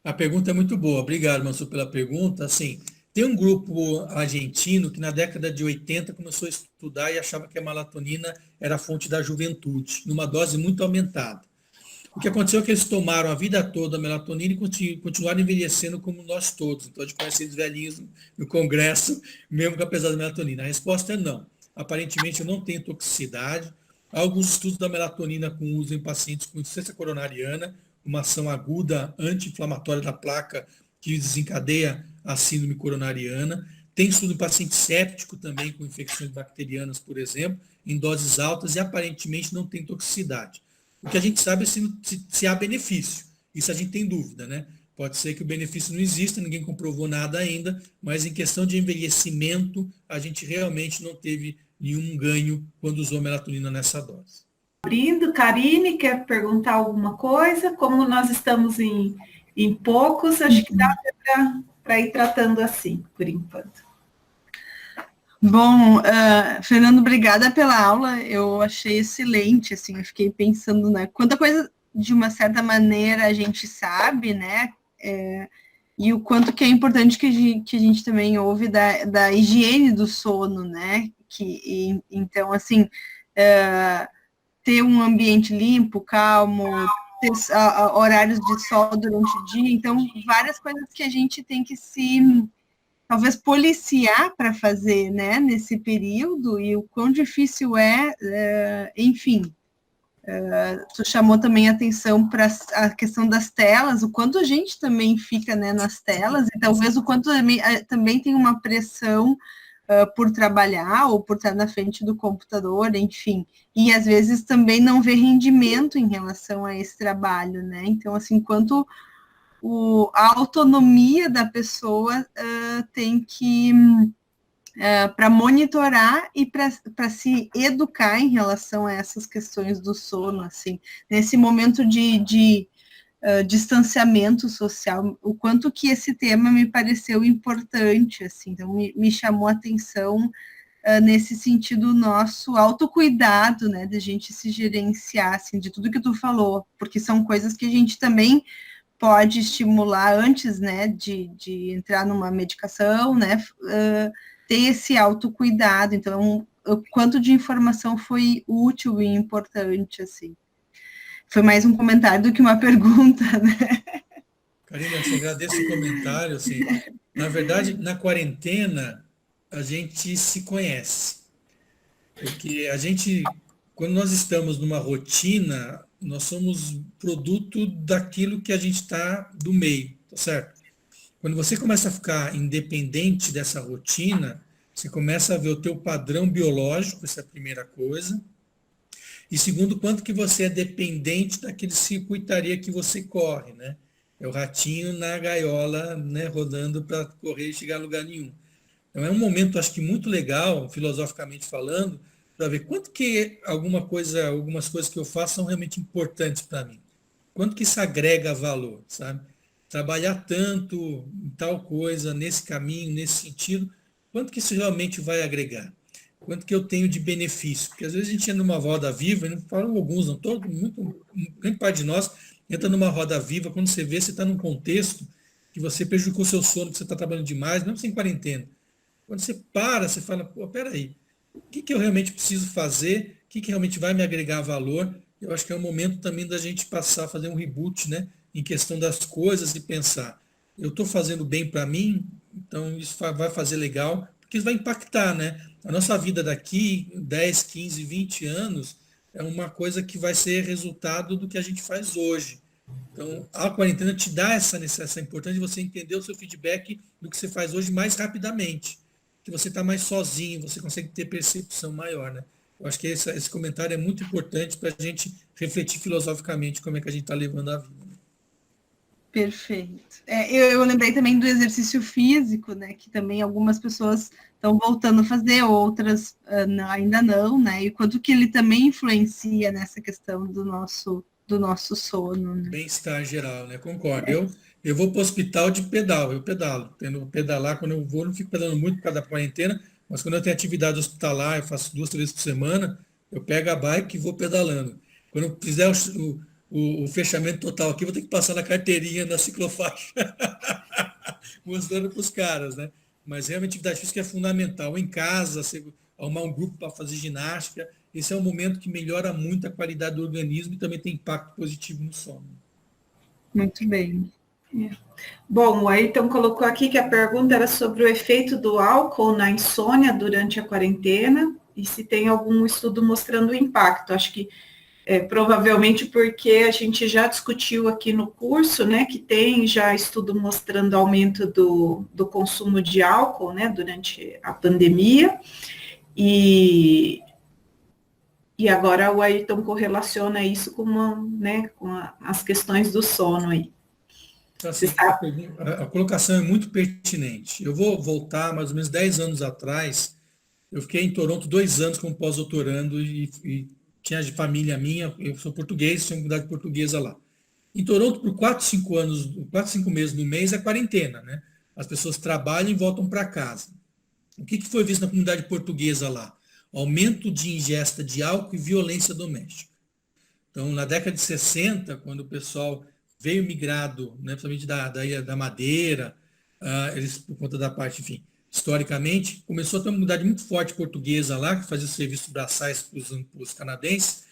A pergunta é muito boa. Obrigado, Mansur, pela pergunta. Assim, tem um grupo argentino que na década de 80 começou a estudar e achava que a melatonina era a fonte da juventude, numa dose muito aumentada. O que aconteceu é que eles tomaram a vida toda a melatonina e continuaram envelhecendo como nós todos. Então, a gente conhece eles velhinhos no Congresso, mesmo com apesar da melatonina. A resposta é não. Aparentemente, não tem toxicidade. Há alguns estudos da melatonina com uso em pacientes com insuficiência coronariana, uma ação aguda anti-inflamatória da placa que desencadeia a síndrome coronariana. Tem estudo em paciente séptico também, com infecções bacterianas, por exemplo, em doses altas e aparentemente não tem toxicidade. O que a gente sabe é se há benefício. Isso a gente tem dúvida, né? Pode ser que o benefício não exista, ninguém comprovou nada ainda, mas em questão de envelhecimento, a gente realmente não teve nenhum ganho quando usou melatonina nessa dose. Abrindo, Karine, quer perguntar alguma coisa? Como nós estamos em poucos, acho que dá para ir tratando assim, por enquanto. Bom, Fernando, obrigada pela aula, eu achei excelente, assim, eu fiquei pensando, né, quanta coisa, de uma certa maneira, a gente sabe, né, e o quanto que é importante que a gente também ouve da higiene do sono, né, então, assim, ter um ambiente limpo, calmo, ter horários de sol durante o dia, então, várias coisas que a gente tem que talvez policiar para fazer, né, nesse período, e o quão difícil enfim, tu chamou também atenção para a questão das telas, o quanto a gente também fica, né, nas telas, e talvez o quanto também tem uma pressão por trabalhar, ou por estar na frente do computador, enfim, e às vezes também não vê rendimento em relação a esse trabalho, né, então, assim, quanto a autonomia da pessoa tem que, para monitorar e para se educar em relação a essas questões do sono, assim, nesse momento de distanciamento social, o quanto que esse tema me pareceu importante, assim, então me chamou a atenção nesse sentido nosso autocuidado, né, de a gente se gerenciar, assim, de tudo que tu falou, porque são coisas que a gente também pode estimular antes, né, de entrar numa medicação, né, ter esse autocuidado. Então, o quanto de informação foi útil e importante, assim. Foi mais um comentário do que uma pergunta, né? Karine, eu te agradeço o comentário, assim, na verdade, na quarentena, a gente se conhece, porque quando nós estamos numa rotina, nós somos produto daquilo que a gente está do meio, tá certo? Quando você começa a ficar independente dessa rotina, você começa a ver o teu padrão biológico, essa é a primeira coisa. E segundo, quanto que você é dependente daquele circuitaria que você corre, né? É o ratinho na gaiola, né, rodando para correr e chegar a lugar nenhum. Então é um momento, acho que muito legal, filosoficamente falando, para ver quanto que algumas coisas que eu faço são realmente importantes para mim. Quanto que isso agrega valor, sabe? Trabalhar tanto em tal coisa, nesse caminho, nesse sentido, quanto que isso realmente vai agregar? Quanto que eu tenho de benefício? Porque às vezes a gente entra numa roda viva, e não falam alguns, não todos, grande parte de nós entra numa roda viva, quando você vê, você está num contexto que você prejudicou o seu sono, que você está trabalhando demais, mesmo sem quarentena. Quando você para, você fala, pô, peraí, o que eu realmente preciso fazer, o que realmente vai me agregar valor. Eu acho que é o momento também da gente passar a fazer um reboot, né, em questão das coisas e pensar, eu estou fazendo bem para mim, então isso vai fazer legal, porque isso vai impactar, né? A nossa vida daqui 10, 15, 20 anos é uma coisa que vai ser resultado do que a gente faz hoje. Então, a quarentena te dá essa importância de você entender o seu feedback do que você faz hoje mais rapidamente. Que você está mais sozinho, você consegue ter percepção maior, né? Eu acho que esse comentário é muito importante para a gente refletir filosoficamente como é que a gente está levando a vida. Perfeito. Eu lembrei também do exercício físico, né? Que também algumas pessoas estão voltando a fazer, outras ainda não, né? E quanto que ele também influencia nessa questão do nosso sono. Né? Bem-estar geral, né? Concordo. Eu vou para o hospital de pedal, eu pedalo. Tendo pedalar, quando eu vou, não fico pedalando muito por causa da quarentena, mas quando eu tenho atividade hospitalar, eu faço 2, 3 vezes por semana, eu pego a bike e vou pedalando. Quando eu fizer o fechamento total aqui, vou ter que passar na carteirinha, na ciclofaixa, mostrando para os caras, né? Mas realmente a atividade física é fundamental. Em casa, você arrumar um grupo para fazer ginástica, esse é um momento que melhora muito a qualidade do organismo e também tem impacto positivo no sono. Muito bem. Bom, o Ayrton colocou aqui que a pergunta era sobre o efeito do álcool na insônia durante a quarentena e se tem algum estudo mostrando o impacto. Acho que provavelmente porque a gente já discutiu aqui no curso, né, que tem já estudo mostrando aumento do consumo de álcool, né, durante a pandemia, e agora o Ayrton correlaciona isso com, com as questões do sono aí. Então, assim, a colocação é muito pertinente. Eu vou voltar mais ou menos 10 anos atrás. Eu fiquei em Toronto 2 anos como pós-doutorando e tinha de família minha, eu sou português, tinha comunidade portuguesa lá. Em Toronto, por 4, 5 meses no mês é quarentena, né? As pessoas trabalham e voltam para casa. O que foi visto na comunidade portuguesa lá? Aumento de ingesta de álcool e violência doméstica. Então, na década de 60, quando o pessoal veio migrado, né, principalmente da Madeira, eles, por conta da parte, enfim, historicamente, começou a ter uma comunidade muito forte portuguesa lá, que fazia serviços braçais para os canadenses,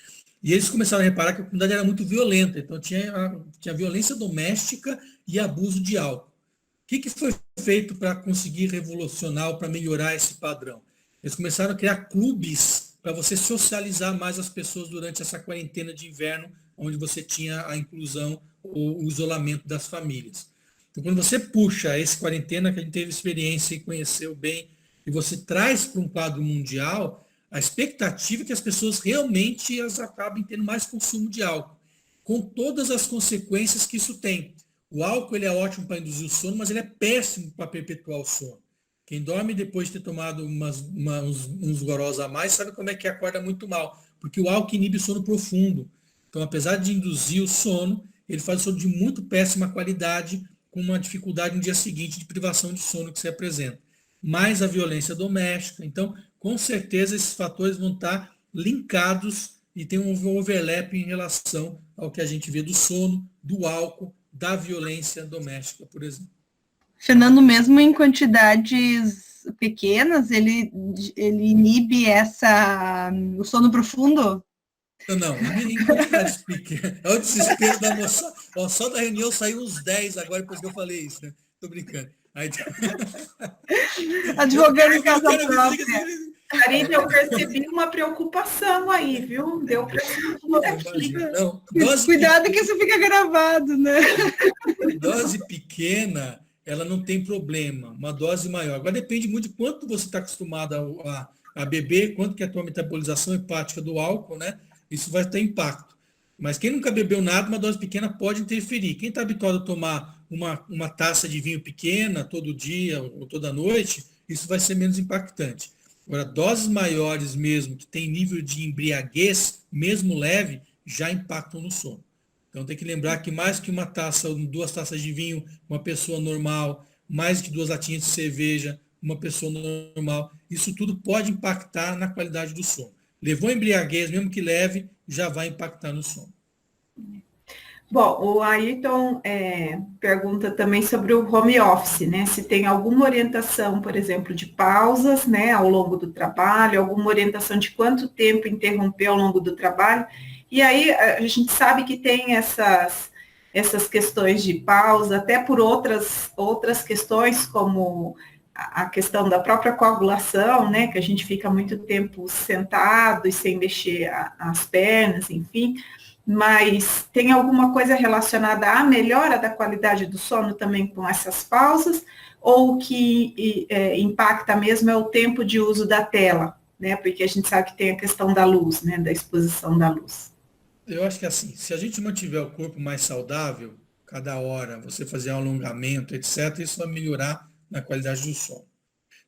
e eles começaram a reparar que a comunidade era muito violenta, então tinha violência doméstica e abuso de álcool. O que foi feito para conseguir revolucionar, para melhorar esse padrão? Eles começaram a criar clubes para você socializar mais as pessoas durante essa quarentena de inverno, onde você tinha a inclusão ou o isolamento das famílias. Então, quando você puxa esse quarentena, que a gente teve experiência e conheceu bem, e você traz para um quadro mundial, a expectativa é que as pessoas realmente elas acabem tendo mais consumo de álcool, com todas as consequências que isso tem. O álcool ele é ótimo para induzir o sono, mas ele é péssimo para perpetuar o sono. Quem dorme depois de ter tomado uns gorós a mais, sabe como é que acorda muito mal, porque o álcool inibe o sono profundo. Então, apesar de induzir o sono, ele faz o sono de muito péssima qualidade, com uma dificuldade no dia seguinte de privação de sono que se apresenta. Mais a violência doméstica. Então, com certeza, esses fatores vão estar linkados e tem um overlap em relação ao que a gente vê do sono, do álcool, da violência doméstica, por exemplo. Fernando, mesmo em quantidades pequenas, ele inibe o sono profundo? Não, em quantidades pequenas. É o desespero da moça. Só da reunião saiu uns 10 agora, depois que eu falei isso, né? Tô brincando. Aí... Advogando em casa própria. Karine, eu percebi uma preocupação aí, viu? Deu para Cuidado que isso fica gravado, né? Dose pequena, ela não tem problema. Uma dose maior. Agora depende muito de quanto você está acostumado a beber, quanto que é a tua metabolização hepática do álcool, né? Isso vai ter impacto. Mas quem nunca bebeu nada, uma dose pequena pode interferir. Quem está habituado a tomar uma taça de vinho pequena todo dia ou toda noite, isso vai ser menos impactante. Agora, doses maiores mesmo, que tem nível de embriaguez, mesmo leve, já impactam no sono. Então tem que lembrar que mais que uma taça ou 2 taças de vinho, uma pessoa normal, mais que 2 latinhas de cerveja, uma pessoa normal, isso tudo pode impactar na qualidade do sono. Levou embriaguez, mesmo que leve, já vai impactar no sono. Bom, o Ayrton pergunta também sobre o home office, né? Se tem alguma orientação, por exemplo, de pausas, né, ao longo do trabalho, alguma orientação de quanto tempo interromper ao longo do trabalho. E aí a gente sabe que tem essas questões de pausa, até por outras questões, como a questão da própria coagulação, né, que a gente fica muito tempo sentado e sem mexer as pernas, enfim, mas tem alguma coisa relacionada à melhora da qualidade do sono também com essas pausas, ou o que impacta mesmo é o tempo de uso da tela, né, porque a gente sabe que tem a questão da luz, né, da exposição da luz. Eu acho que assim, se a gente mantiver o corpo mais saudável, cada hora você fazer um alongamento, etc., isso vai melhorar na qualidade do sono.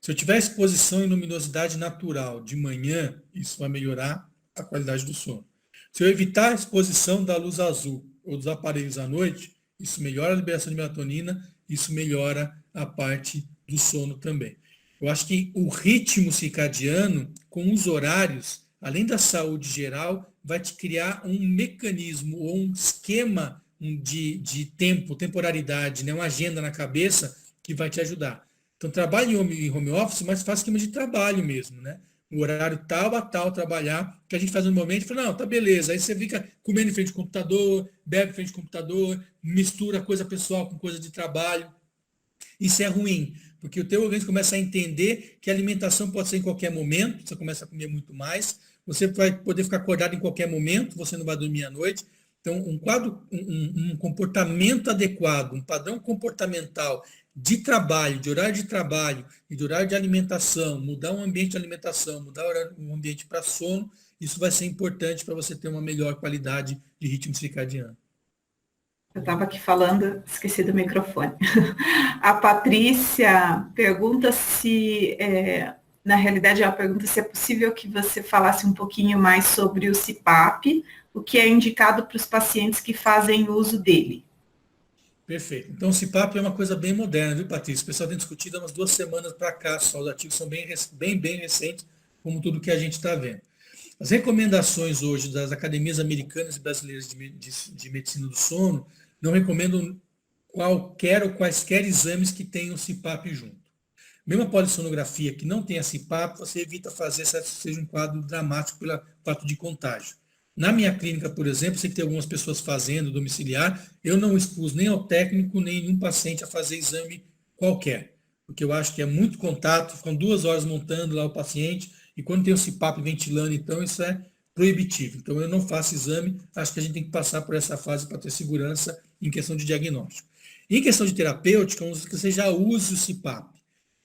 Se eu tiver exposição e luminosidade natural de manhã, isso vai melhorar a qualidade do sono. Se eu evitar a exposição da luz azul ou dos aparelhos à noite, isso melhora a liberação de melatonina, isso melhora a parte do sono também. Eu acho que o ritmo circadiano, com os horários, além da saúde geral, vai te criar um mecanismo ou um esquema de tempo, temporalidade, né? Uma agenda na cabeça que vai te ajudar. Então, trabalho em home office, mas faz esquema de trabalho mesmo, né? O horário tal a tal trabalhar, que a gente faz no momento e fala, não, tá beleza. Aí você fica comendo em frente ao computador, bebe em frente ao computador, mistura coisa pessoal com coisa de trabalho. Isso é ruim, porque o teu organismo começa a entender que a alimentação pode ser em qualquer momento, você começa a comer muito mais, você vai poder ficar acordado em qualquer momento, você não vai dormir à noite. Então, um comportamento adequado, um padrão comportamental de trabalho, de horário de trabalho e de horário de alimentação, mudar o ambiente de alimentação, mudar o ambiente para sono, isso vai ser importante para você ter uma melhor qualidade de ritmo circadiano. Eu estava aqui falando, esqueci do microfone. A Patrícia pergunta se, na realidade, ela pergunta se é possível que você falasse um pouquinho mais sobre o CPAP, o que é indicado para os pacientes que fazem uso dele. Perfeito. Então, o CPAP é uma coisa bem moderna, viu, Patrícia? O pessoal tem discutido há umas 2 semanas para cá, só os artigos são bem recentes, como tudo que a gente está vendo. As recomendações hoje das academias americanas e brasileiras de medicina do sono não recomendam qualquer ou quaisquer exames que tenham CPAP junto. Mesmo a polissonografia que não tenha CPAP, você evita fazer se seja um quadro dramático pelo fato de contágio. Na minha clínica, por exemplo, sei que tem algumas pessoas fazendo domiciliar, eu não expus nem ao técnico, nem nenhum paciente a fazer exame qualquer, porque eu acho que é muito contato, ficam 2 horas montando lá o paciente, e quando tem o CPAP ventilando, então isso é proibitivo. Então eu não faço exame, acho que a gente tem que passar por essa fase para ter segurança em questão de diagnóstico. Em questão de terapêutica, que você já use o CPAP.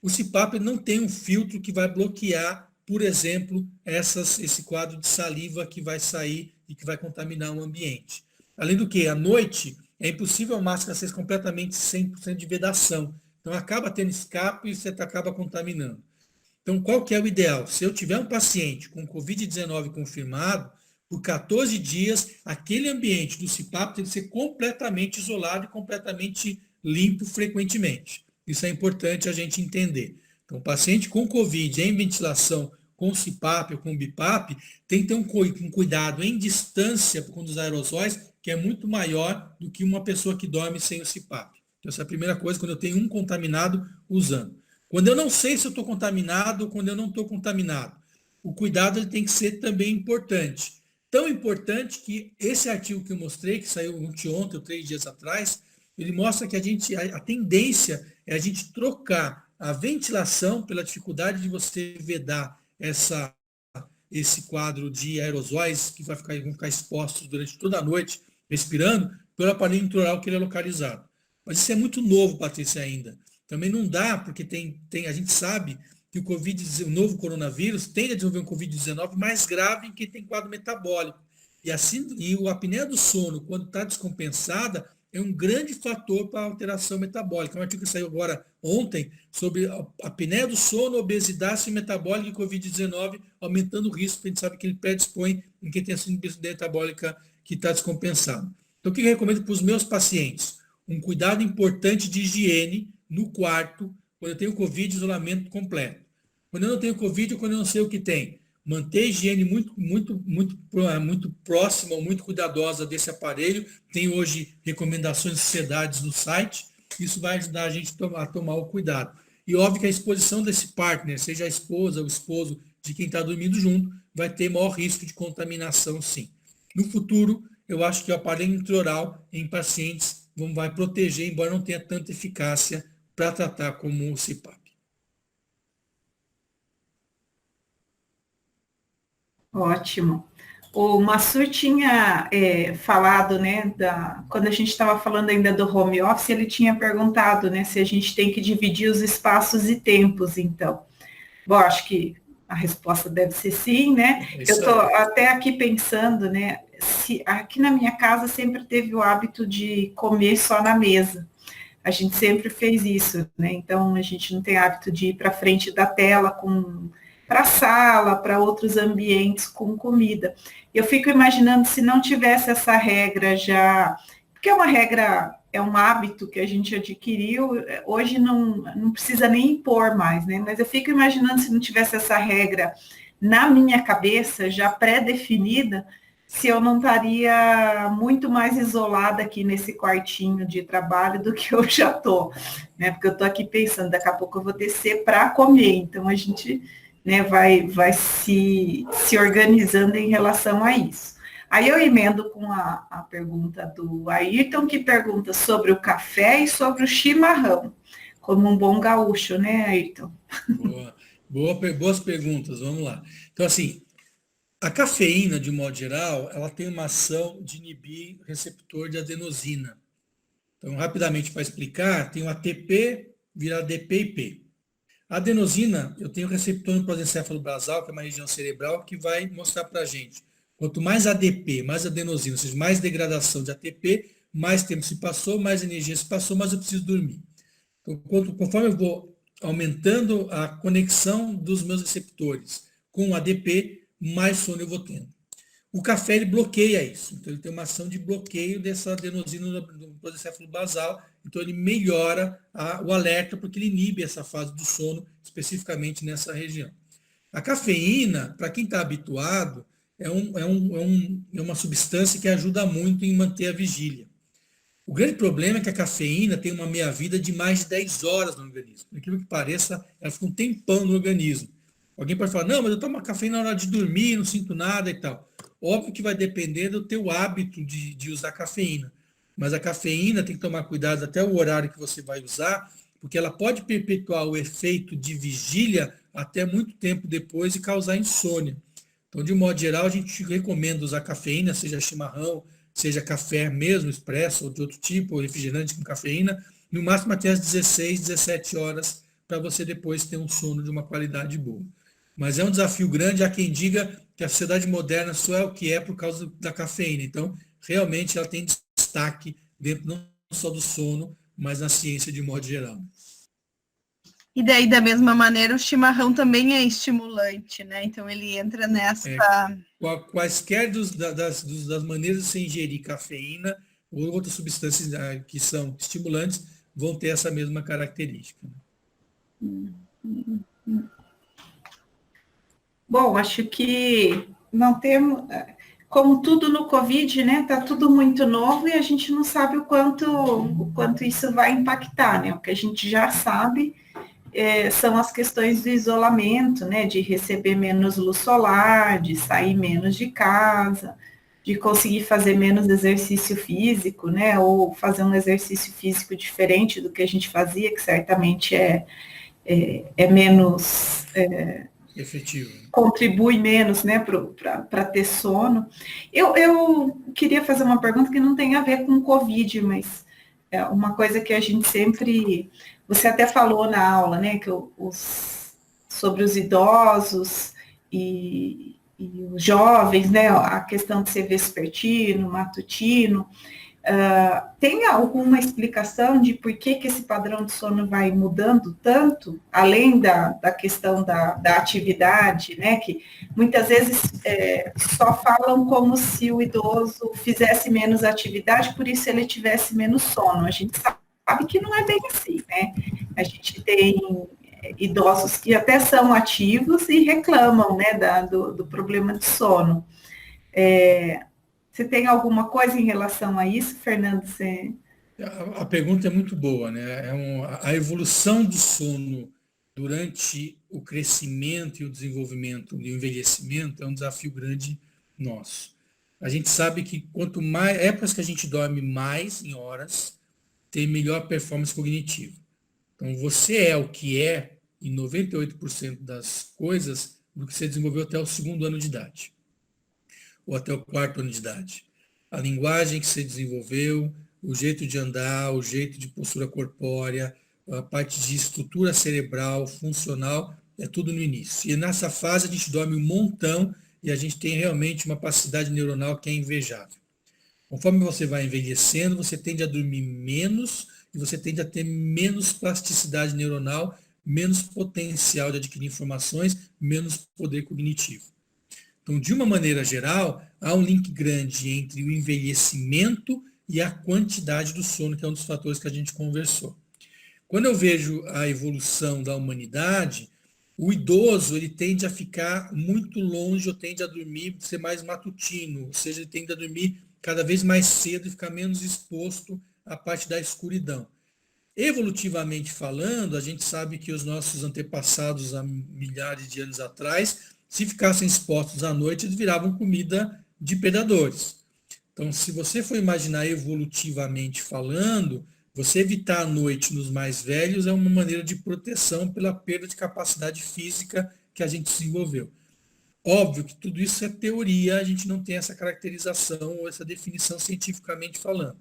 O CPAP não tem um filtro que vai bloquear, por exemplo, esse quadro de saliva que vai sair e que vai contaminar o ambiente. Além do que, à noite, é impossível a máscara ser completamente 100% de vedação. Então, acaba tendo escape e você acaba contaminando. Então, qual que é o ideal? Se eu tiver um paciente com Covid-19 confirmado, por 14 dias, aquele ambiente do CPAP tem que ser completamente isolado e completamente limpo frequentemente. Isso é importante a gente entender. Então, o paciente com Covid em ventilação com CPAP ou com BIPAP tem que ter um cuidado em distância com os aerosóis, que é muito maior do que uma pessoa que dorme sem o CPAP. Então, essa é a primeira coisa, quando eu tenho um contaminado usando. Quando eu não sei se eu estou contaminado ou quando eu não estou contaminado, o cuidado ele tem que ser também importante. Tão importante que esse artigo que eu mostrei, que saiu ontem ou 3 dias atrás, ele mostra que a tendência é a gente trocar a ventilação pela dificuldade de você vedar esse quadro de aerosóis que vão ficar expostos durante toda a noite, respirando, pelo aparelho intraoral que ele é localizado. Mas isso é muito novo, Patrícia, ainda. Também não dá, porque a gente sabe que o novo coronavírus tende a desenvolver um Covid-19 mais grave em quem tem quadro metabólico. E a apneia do sono, quando está descompensada, é um grande fator para a alteração metabólica. Um artigo que saiu agora ontem sobre a apneia do sono, obesidade metabólica e Covid-19, aumentando o risco, porque a gente sabe que ele predispõe em quem tem a síndrome metabólica que está descompensada. Então, o que eu recomendo para os meus pacientes? Um cuidado importante de higiene no quarto, quando eu tenho Covid, isolamento completo. Quando eu não tenho Covid ou quando eu não sei o que tem, manter a higiene muito próxima ou muito cuidadosa desse aparelho. Tem hoje recomendações de sociedades no site. Isso vai ajudar a gente a tomar o cuidado. E óbvio que a exposição desse partner, seja a esposa ou o esposo de quem está dormindo junto, vai ter maior risco de contaminação, sim. No futuro, eu acho que o aparelho intraoral em pacientes vai proteger, embora não tenha tanta eficácia para tratar como o CPAP. Ótimo. O Massur tinha falado, né, quando a gente estava falando ainda do home office, ele tinha perguntado, né, se a gente tem que dividir os espaços e tempos, então. Bom, acho que a resposta deve ser sim, né? Eu estou até aqui pensando, né, se aqui na minha casa sempre teve o hábito de comer só na mesa. A gente sempre fez isso, né? Então, a gente não tem hábito de ir para frente da tela para a sala, para outros ambientes com comida. Eu fico imaginando se não tivesse essa regra já, porque é uma regra, é um hábito que a gente adquiriu, hoje não precisa nem impor mais, né? Mas eu fico imaginando se não tivesse essa regra na minha cabeça, já pré-definida, se eu não estaria muito mais isolada aqui nesse quartinho de trabalho do que eu já estou, né? Porque eu estou aqui pensando, daqui a pouco eu vou descer para comer, então a gente, né, vai se organizando em relação a isso. Aí eu emendo com a pergunta do Ayrton, que pergunta sobre o café e sobre o chimarrão, como um bom gaúcho, né, Ayrton? Boas perguntas, vamos lá. Então, assim, a cafeína, de modo geral, ela tem uma ação de inibir receptor de adenosina. Então, rapidamente para explicar, tem o ATP, vira ADP e P. A adenosina, eu tenho receptor no prosencéfalo basal, que é uma região cerebral, que vai mostrar para a gente. Quanto mais ADP, mais adenosina, ou seja, mais degradação de ATP, mais tempo se passou, mais energia se passou, mais eu preciso dormir. Então, conforme eu vou aumentando a conexão dos meus receptores com o ADP, mais sono eu vou tendo. O café, ele bloqueia isso. Então, ele tem uma ação de bloqueio dessa adenosina do prosencéfalo basal. Então, ele melhora o alerta, porque ele inibe essa fase do sono, especificamente nessa região. A cafeína, para quem está habituado, é uma substância que ajuda muito em manter a vigília. O grande problema é que a cafeína tem uma meia-vida de mais de 10 horas no organismo. Por aquilo que pareça, ela fica um tempão no organismo. Alguém pode falar, não, mas eu tomo cafeína na hora de dormir, não sinto nada e tal. Óbvio que vai depender do teu hábito de usar cafeína. Mas a cafeína tem que tomar cuidado até o horário que você vai usar, porque ela pode perpetuar o efeito de vigília até muito tempo depois e causar insônia. Então, de modo geral, a gente recomenda usar cafeína, seja chimarrão, seja café mesmo, expresso ou de outro tipo, ou refrigerante com cafeína, no máximo até as 16, 17 horas, para você depois ter um sono de uma qualidade boa. Mas é um desafio grande, há quem diga que a sociedade moderna só é o que é por causa da cafeína. Então, realmente, ela tem destaque dentro não só do sono, mas na ciência de modo geral. E daí, da mesma maneira, o chimarrão também é estimulante, né? Então, ele entra nessa... Quaisquer das maneiras de se ingerir cafeína ou outras substâncias que são estimulantes vão ter essa mesma característica. Bom, acho que não temos... Como tudo no Covid, né? Está tudo muito novo e a gente não sabe o quanto isso vai impactar, né? O que a gente já sabe são as questões do isolamento, né? De receber menos luz solar, de sair menos de casa, de conseguir fazer menos exercício físico, né? Ou fazer um exercício físico diferente do que a gente fazia, que certamente é menos... efetivo. Contribui menos, né, para ter sono. Eu queria fazer uma pergunta que não tem a ver com Covid, mas é uma coisa que a gente sempre... Você até falou na aula, né, que sobre os idosos e os jovens, né, a questão de ser vespertino, matutino. Tem alguma explicação de por que esse padrão de sono vai mudando tanto, além da questão da atividade, né? Que muitas vezes só falam como se o idoso fizesse menos atividade, por isso ele tivesse menos sono. A gente sabe que não é bem assim, né? A gente tem idosos que até são ativos e reclamam, né, do problema de sono. Você tem alguma coisa em relação a isso, Fernando? A pergunta é muito boa, né? A evolução do sono durante o crescimento e o desenvolvimento e o envelhecimento é um desafio grande nosso. A gente sabe que quanto mais épocas que a gente dorme mais em horas, tem melhor performance cognitiva. Então, você é o que é em 98% das coisas do que você desenvolveu até o 2º ano de idade, ou até o 4º ano de idade. A linguagem que você desenvolveu, o jeito de andar, o jeito de postura corpórea, a parte de estrutura cerebral, funcional, é tudo no início. E nessa fase a gente dorme um montão e a gente tem realmente uma capacidade neuronal que é invejável. Conforme você vai envelhecendo, você tende a dormir menos e você tende a ter menos plasticidade neuronal, menos potencial de adquirir informações, menos poder cognitivo. Então, de uma maneira geral, há um link grande entre o envelhecimento e a quantidade do sono, que é um dos fatores que a gente conversou. Quando eu vejo a evolução da humanidade, o idoso ele tende a ficar muito longe, ou tende a dormir, ser mais matutino, ou seja, ele tende a dormir cada vez mais cedo e ficar menos exposto à parte da escuridão. Evolutivamente falando, a gente sabe que os nossos antepassados, há milhares de anos atrás, se ficassem expostos à noite, eles viravam comida de predadores. Então, se você for imaginar evolutivamente falando, você evitar a noite nos mais velhos é uma maneira de proteção pela perda de capacidade física que a gente desenvolveu. Óbvio que tudo isso é teoria, a gente não tem essa caracterização ou essa definição cientificamente falando.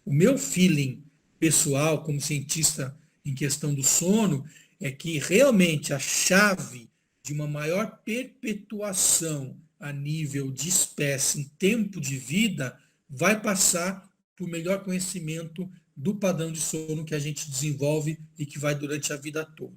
O meu feeling pessoal, como cientista em questão do sono, é que realmente a chave de uma maior perpetuação a nível de espécie em tempo de vida vai passar por melhor conhecimento do padrão de sono que a gente desenvolve e que vai durante a vida toda.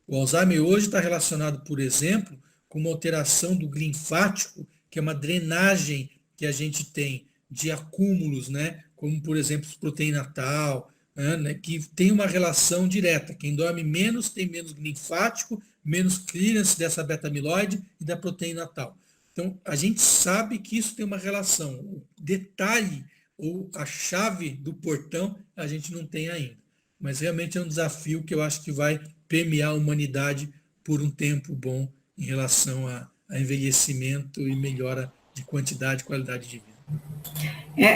O Alzheimer hoje está relacionado, por exemplo, com uma alteração do linfático, que é uma drenagem que a gente tem de acúmulos, né, como, por exemplo, proteína tal, né, que tem uma relação direta. Quem dorme menos tem menos linfático, menos clearance dessa beta-amiloide e da proteína tal. Então, a gente sabe que isso tem uma relação. O detalhe ou a chave do portão a gente não tem ainda. Mas realmente é um desafio que eu acho que vai permear a humanidade por um tempo bom em relação a envelhecimento e melhora de quantidade e qualidade de vida.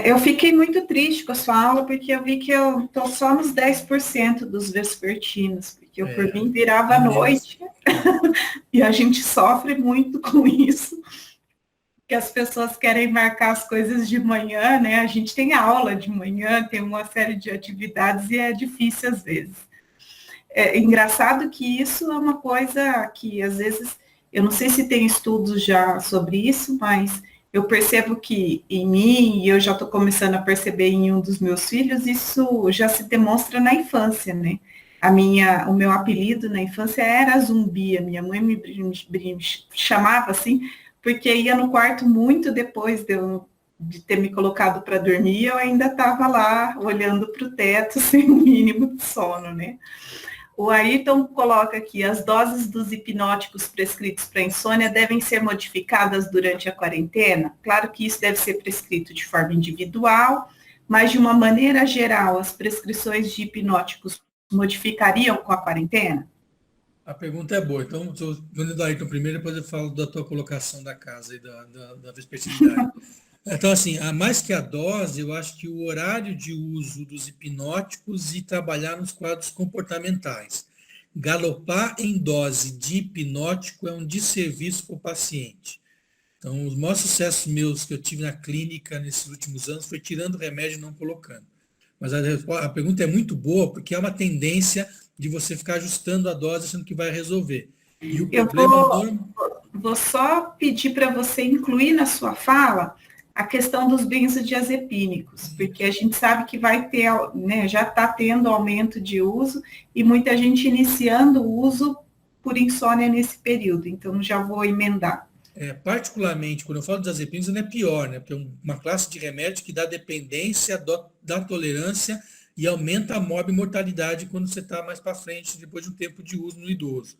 Eu fiquei muito triste com a sua aula, porque eu vi que eu estou só nos 10% dos vespertinos, porque eu, por mim, virava à noite, e a gente sofre muito com isso, que as pessoas querem marcar as coisas de manhã, né? A gente tem aula de manhã, tem uma série de atividades, e é difícil às vezes. É engraçado que isso é uma coisa que, às vezes, eu não sei se tem estudos já sobre isso, mas eu percebo que em mim, e eu já estou começando a perceber em um dos meus filhos, isso já se demonstra na infância, né? O meu apelido na infância era Zumbi, a minha mãe me chamava assim, porque ia no quarto muito depois de ter me colocado para dormir, eu ainda estava lá olhando para o teto sem o mínimo de sono, né? O Ayrton coloca aqui, as doses dos hipnóticos prescritos para insônia devem ser modificadas durante a quarentena? Claro que isso deve ser prescrito de forma individual, mas de uma maneira geral, as prescrições de hipnóticos modificariam com a quarentena? A pergunta é boa. Então, estou dando do Ayrton primeiro, depois eu falo da tua colocação da casa e da vespertilidade. Então, assim, a mais que a dose, eu acho que o horário de uso dos hipnóticos e trabalhar nos quadros comportamentais. Galopar em dose de hipnótico é um desserviço para o paciente. Então, os maiores sucessos meus que eu tive na clínica nesses últimos anos foi tirando remédio e não colocando. Mas a pergunta é muito boa, porque é uma tendência de você ficar ajustando a dose achando que vai resolver. E o problema vou só pedir para você incluir na sua fala a questão dos benzodiazepínicos, porque a gente sabe que vai ter, né, já está tendo aumento de uso e muita gente iniciando o uso por insônia nesse período, então já vou emendar. Particularmente, quando eu falo de diazepínicos, não é pior, né? Porque é uma classe de remédio que dá dependência da tolerância e aumenta a mortalidade quando você está mais para frente, depois de um tempo de uso no idoso.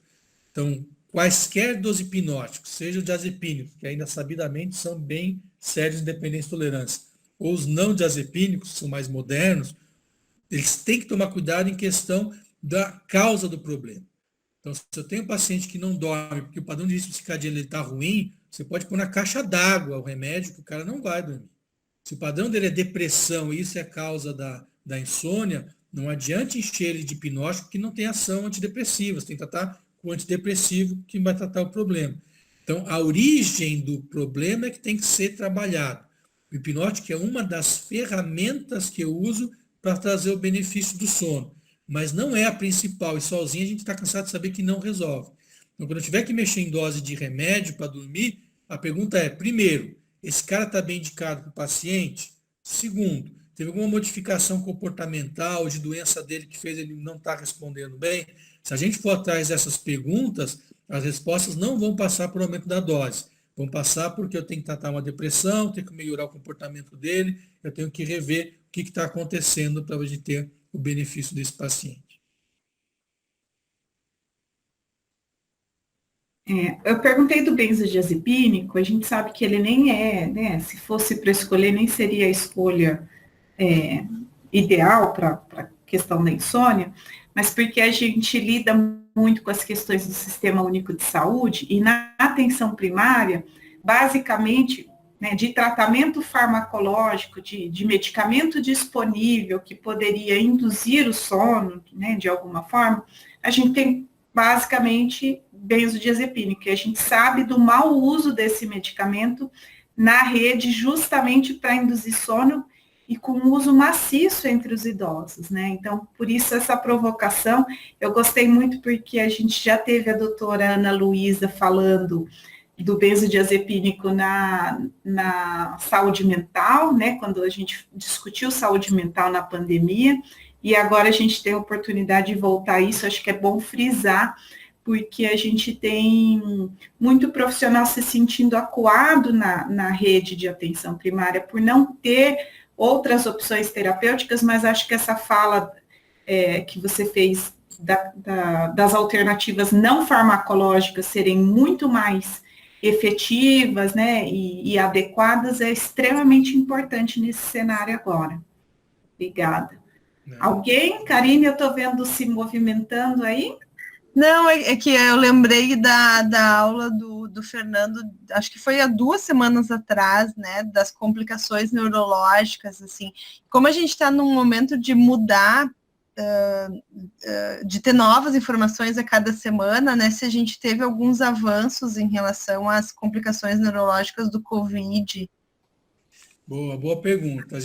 Então, quaisquer dos hipnóticos, seja o diazepínico, que ainda sabidamente são bem sérios de dependência e tolerância, ou os não diazepínicos, que são mais modernos, eles têm que tomar cuidado em questão da causa do problema. Então, se eu tenho um paciente que não dorme, porque o padrão de ritmo circadiano está ruim, Você pode pôr na caixa d'água o remédio que o cara não vai dormir. Se o padrão dele é depressão e isso é causa da insônia, não adianta encher ele de hipnótico que não tem ação antidepressiva. Você tem que tratar com antidepressivo que vai tratar o problema. Então, a origem do problema é que tem que ser trabalhado. O hipnótico é uma das ferramentas que eu uso para trazer o benefício do sono, mas não é a principal, e sozinho a gente está cansado de saber que não resolve. Então, quando eu tiver que mexer em dose de remédio para dormir, a pergunta é, primeiro, esse cara está bem indicado para o paciente? Segundo, teve alguma modificação comportamental de doença dele que fez ele não estar respondendo bem? Se a gente for atrás dessas perguntas, as respostas não vão passar por aumento da dose. Vão passar porque eu tenho que tratar uma depressão, tenho que melhorar o comportamento dele, eu tenho que rever o que está acontecendo para a gente ter o benefício desse paciente. Eu perguntei do benzodiazepínico, a gente sabe que ele nem é, né? Se fosse para escolher, nem seria a escolha ideal para a questão da insônia, mas porque a gente lida muito com as questões do Sistema Único de Saúde e na atenção primária, basicamente, né, de tratamento farmacológico, de medicamento disponível que poderia induzir o sono, né, de alguma forma, a gente tem basicamente benzodiazepínico, que a gente sabe do mau uso desse medicamento na rede justamente para induzir sono e com uso maciço entre os idosos, né? Então, por isso essa provocação, eu gostei muito porque a gente já teve a doutora Ana Luísa falando do benzodiazepínico na saúde mental, né? Quando a gente discutiu saúde mental na pandemia, e agora a gente tem a oportunidade de voltar a isso, acho que é bom frisar, porque a gente tem muito profissional se sentindo acuado na rede de atenção primária por não ter outras opções terapêuticas, mas acho que essa fala que você fez das alternativas não farmacológicas serem muito mais efetivas, né, e adequadas é extremamente importante nesse cenário agora. Obrigada. Alguém? Karine, eu estou vendo se movimentando aí? Não, é que eu lembrei da aula do Fernando, acho que foi há 2 semanas atrás, né, das complicações neurológicas, assim. Como a gente está num momento de mudar, de ter novas informações a cada semana, né, se a gente teve alguns avanços em relação às complicações neurológicas do Covid. Boa pergunta.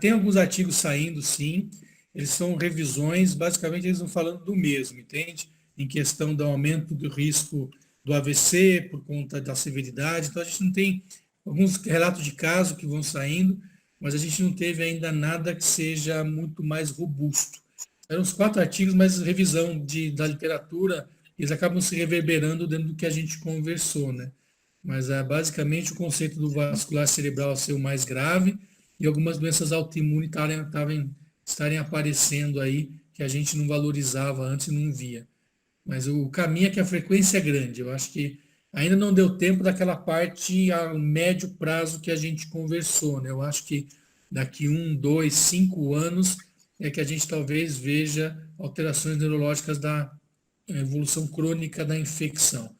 Tem alguns artigos saindo, sim, eles são revisões, basicamente eles vão falando do mesmo, entende? Em questão do aumento do risco do AVC por conta da severidade. Então, a gente não tem alguns relatos de casos que vão saindo, mas a gente não teve ainda nada que seja muito mais robusto. Eram uns 4 artigos, mas revisão da literatura, eles acabam se reverberando dentro do que a gente conversou, né? Mas basicamente o conceito do vascular cerebral ser o mais grave e algumas doenças autoimunes estarem aparecendo aí que a gente não valorizava antes e não via. Mas o caminho é que a frequência é grande. Eu acho que ainda não deu tempo daquela parte a médio prazo que a gente conversou, né? Eu acho que daqui 1, 2, 5 anos é que a gente talvez veja alterações neurológicas da evolução crônica da infecção.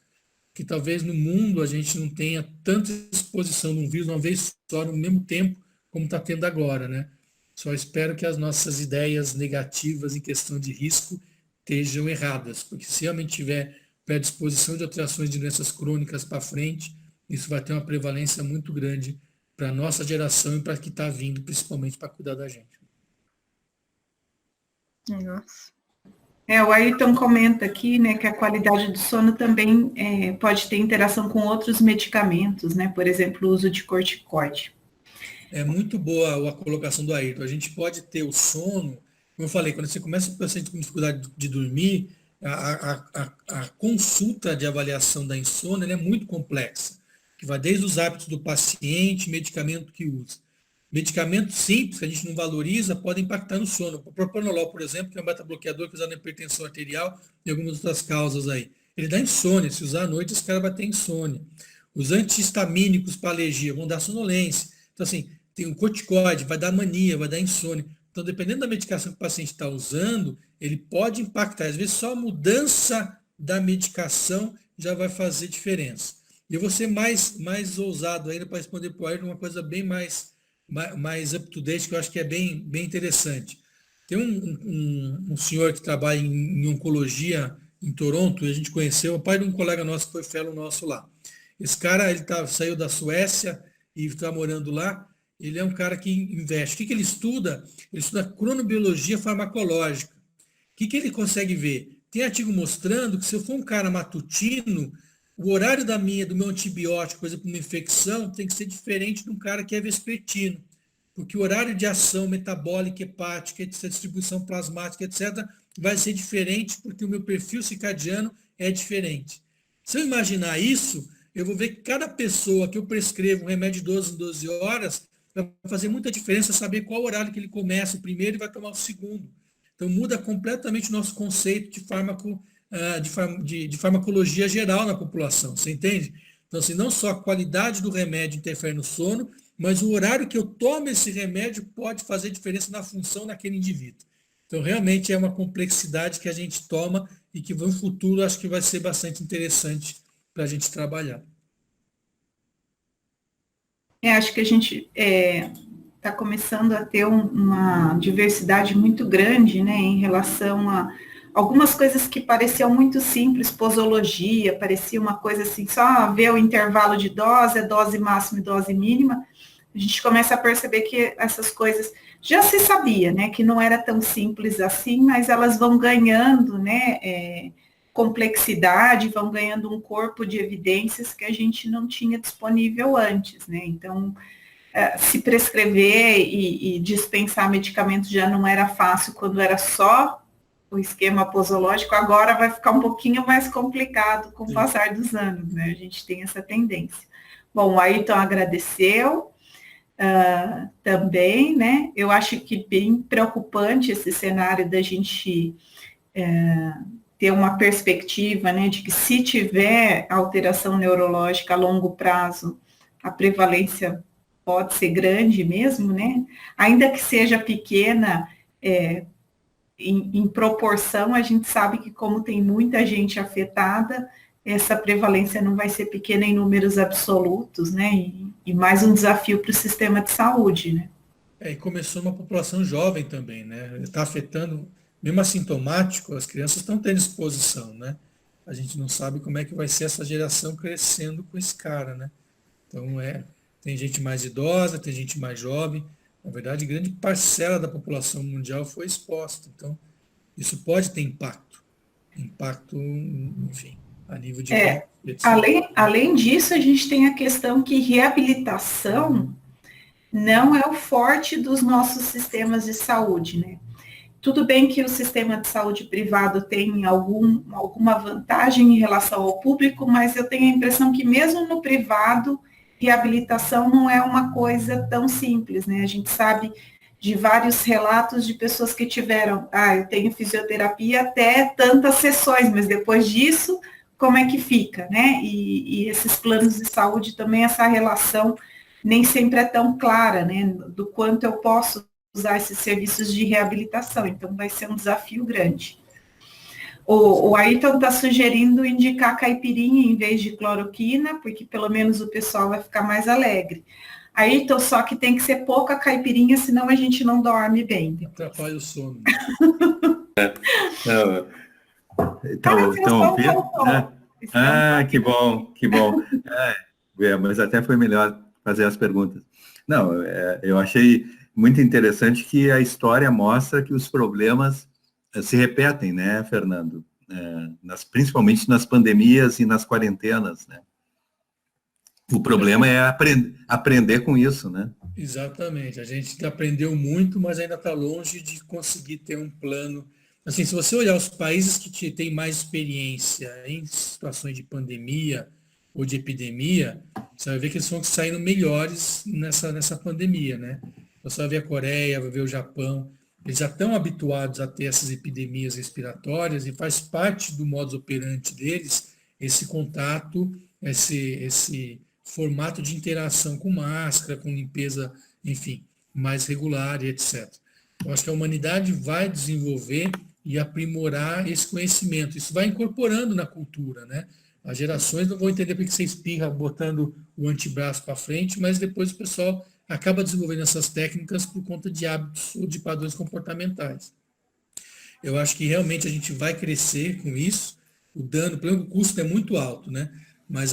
Que talvez no mundo a gente não tenha tanta exposição de um vírus uma vez só, no mesmo tempo, como está tendo agora, né? Só espero que as nossas ideias negativas em questão de risco estejam erradas, porque se realmente tiver predisposição de alterações de doenças crônicas para frente, isso vai ter uma prevalência muito grande para a nossa geração e para que está vindo, principalmente para cuidar da gente. Nossa. O Ayrton comenta aqui, né, que a qualidade do sono também pode ter interação com outros medicamentos, né, por exemplo, o uso de corticoide. É muito boa a colocação do Ayrton. A gente pode ter o sono, como eu falei, quando você começa o paciente com dificuldade de dormir, a consulta de avaliação da insônia é muito complexa, que vai desde os hábitos do paciente, medicamento que usa. Medicamentos simples, que a gente não valoriza, podem impactar no sono. O propranolol, por exemplo, que é um beta-bloqueador que usa na hipertensão arterial e algumas outras causas aí. Ele dá insônia. Se usar à noite, esse cara vai ter insônia. Os antihistamínicos para alergia vão dar sonolência. Então, assim, tem o corticoide, vai dar mania, vai dar insônia. Então, dependendo da medicação que o paciente está usando, ele pode impactar. Às vezes, só a mudança da medicação já vai fazer diferença. E eu vou ser mais ousado ainda para responder para o Ayrton uma coisa bem mais up-to-date, que eu acho que é bem interessante. Tem um senhor que trabalha em oncologia em Toronto, e a gente conheceu, o pai de um colega nosso que foi fellow nosso lá. Esse cara, saiu da Suécia e está morando lá. Ele é um cara que investe. O que ele estuda? Ele estuda cronobiologia farmacológica. O que ele consegue ver? Tem artigo mostrando que se eu for um cara matutino, o horário do meu antibiótico, por exemplo, uma infecção, tem que ser diferente de um cara que é vespertino. Porque o horário de ação metabólica, hepática, distribuição plasmática, etc., vai ser diferente porque o meu perfil circadiano é diferente. Se eu imaginar isso, eu vou ver que cada pessoa que eu prescrevo um remédio de 12 em 12 horas, vai fazer muita diferença saber qual horário que ele começa o primeiro e vai tomar o segundo. Então, muda completamente o nosso conceito de farmacologia geral na população, você entende? Então, assim, não só a qualidade do remédio interfere no sono, mas o horário que eu tomo esse remédio pode fazer diferença na função daquele indivíduo. Então, realmente é uma complexidade que a gente toma e que no futuro acho que vai ser bastante interessante para a gente trabalhar. Acho que a gente está começando a ter uma diversidade muito grande, né, em relação a algumas coisas que pareciam muito simples, posologia, parecia uma coisa assim, só ver o intervalo de dose, a dose máxima e dose mínima. A gente começa a perceber que essas coisas já se sabia, né, que não era tão simples assim, mas elas vão ganhando, né, complexidade, vão ganhando um corpo de evidências que a gente não tinha disponível antes, né? Então, se prescrever e dispensar medicamentos já não era fácil quando era só o esquema posológico, agora vai ficar um pouquinho mais complicado com o passar dos anos, né? A gente tem essa tendência. Bom, o Ayrton agradeceu também, né? Eu acho que bem preocupante esse cenário da gente ter uma perspectiva, né, de que se tiver alteração neurológica a longo prazo, a prevalência pode ser grande mesmo, né? Ainda que seja pequena, em proporção, a gente sabe que como tem muita gente afetada, essa prevalência não vai ser pequena em números absolutos, né? E mais um desafio para o sistema de saúde, né? E começou uma população jovem também, né? Está afetando, mesmo assintomático, as crianças estão tendo exposição, né? A gente não sabe como é que vai ser essa geração crescendo com esse cara, né? Então, tem gente mais idosa, tem gente mais jovem. Na verdade, grande parcela da população mundial foi exposta. Então, isso pode ter impacto. Impacto, enfim, a nível de... Além disso, a gente tem a questão que reabilitação não é o forte dos nossos sistemas de saúde, né? Tudo bem que o sistema de saúde privado tem alguma vantagem em relação ao público, mas eu tenho a impressão que mesmo no privado, reabilitação não é uma coisa tão simples, né? A gente sabe de vários relatos de pessoas que tiveram, eu tenho fisioterapia até tantas sessões, mas depois disso, como é que fica, né? E esses planos de saúde também, essa relação nem sempre é tão clara, né? Do quanto eu posso usar esses serviços de reabilitação, então vai ser um desafio grande. O Ayrton está sugerindo indicar caipirinha em vez de cloroquina, porque pelo menos o pessoal vai ficar mais alegre. Ayrton, só que tem que ser pouca caipirinha, senão a gente não dorme bem. Atrapalha o sono. Estão ouvindo? Que bom, que bom. Mas até foi melhor fazer as perguntas. Não, eu achei muito interessante que a história mostra que os problemas se repetem, né, Fernando? Principalmente nas pandemias e nas quarentenas, né? O problema é aprender com isso, né? Exatamente. A gente aprendeu muito, mas ainda está longe de conseguir ter um plano. Assim, se você olhar os países que têm mais experiência em situações de pandemia ou de epidemia, você vai ver que eles vão saindo melhores nessa pandemia, né? Você vai ver a Coreia, vai ver o Japão, eles já estão habituados a ter essas epidemias respiratórias e faz parte do modus operandi deles esse contato, esse formato de interação com máscara, com limpeza, enfim, mais regular e etc. Eu acho que a humanidade vai desenvolver e aprimorar esse conhecimento. Isso vai incorporando na cultura, né? As gerações não vão entender porque você espirra botando o antebraço para frente, mas depois o pessoal acaba desenvolvendo essas técnicas por conta de hábitos ou de padrões comportamentais. Eu acho que realmente a gente vai crescer com isso. O dano, pelo menos o custo é muito alto, né? Mas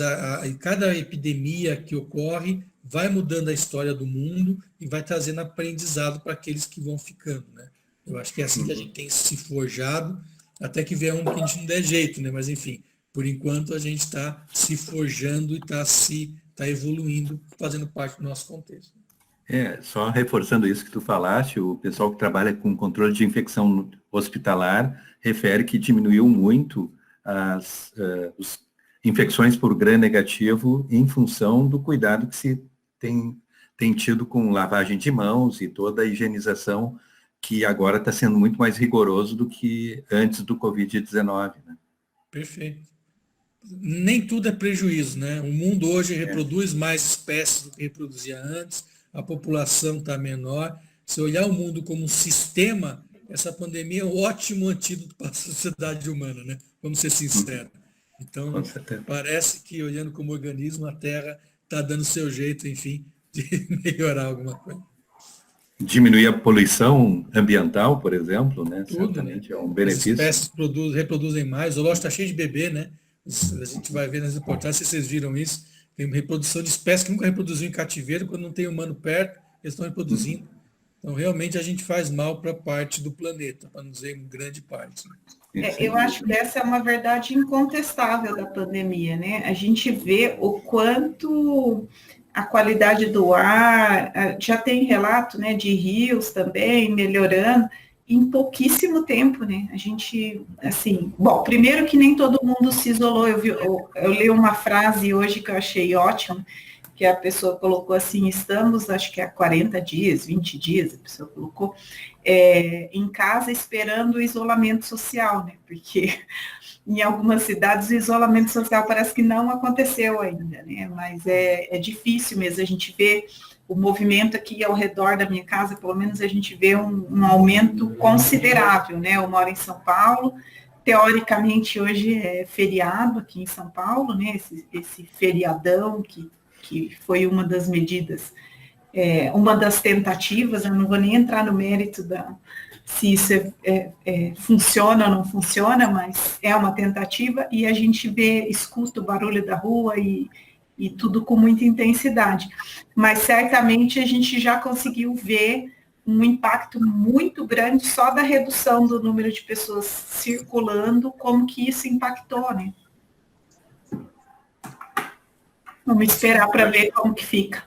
cada epidemia que ocorre vai mudando a história do mundo e vai trazendo aprendizado para aqueles que vão ficando, né? Eu acho que é assim que a gente tem se forjado, até que vier um que a gente não der jeito, né? Mas enfim, por enquanto a gente está se forjando e está evoluindo, fazendo parte do nosso contexto. Só reforçando isso que tu falaste, o pessoal que trabalha com controle de infecção hospitalar refere que diminuiu muito as infecções por gram-negativo em função do cuidado que se tem tido com lavagem de mãos e toda a higienização, que agora está sendo muito mais rigoroso do que antes do Covid-19. Né? Perfeito. Nem tudo é prejuízo, né? O mundo hoje reproduz mais espécies do que reproduzia antes, a população está menor. Se olhar o mundo como um sistema, essa pandemia é um ótimo antídoto para a sociedade humana, né? Vamos ser sinceros. Então, parece que, olhando como organismo, a Terra está dando seu jeito, enfim, de melhorar alguma coisa. Diminuir a poluição ambiental, por exemplo, né? Tudo, certamente né? É um benefício. As espécies reproduzem mais, o zoológico está cheio de bebê, né? A gente vai ver nas reportagens, se vocês viram isso, tem uma reprodução de espécies que nunca reproduziu em cativeiro, quando não tem humano perto, eles estão reproduzindo. Então, realmente, a gente faz mal para parte do planeta, para não dizer grande parte. Né? Eu acho que essa é uma verdade incontestável da pandemia, né? A gente vê o quanto a qualidade do ar, já tem relato, né, de rios também melhorando em pouquíssimo tempo, né? A gente, assim, bom, primeiro que nem todo mundo se isolou. Eu li uma frase hoje que eu achei ótima, que a pessoa colocou assim: estamos, acho que há 40 dias, 20 dias, a pessoa colocou, em casa esperando o isolamento social, né? Porque em algumas cidades o isolamento social parece que não aconteceu ainda, né? Mas é difícil mesmo. A gente vê o movimento aqui ao redor da minha casa, pelo menos a gente vê um aumento considerável, né? Eu moro em São Paulo, teoricamente hoje é feriado aqui em São Paulo, né? Esse feriadão que foi uma das medidas, uma das tentativas. Eu não vou nem entrar no mérito se isso funciona ou não funciona, mas é uma tentativa, e a gente escuta o barulho da rua e tudo com muita intensidade. Mas certamente a gente já conseguiu ver um impacto muito grande só da redução do número de pessoas circulando, como que isso impactou, né? Vamos esperar para ver como que fica.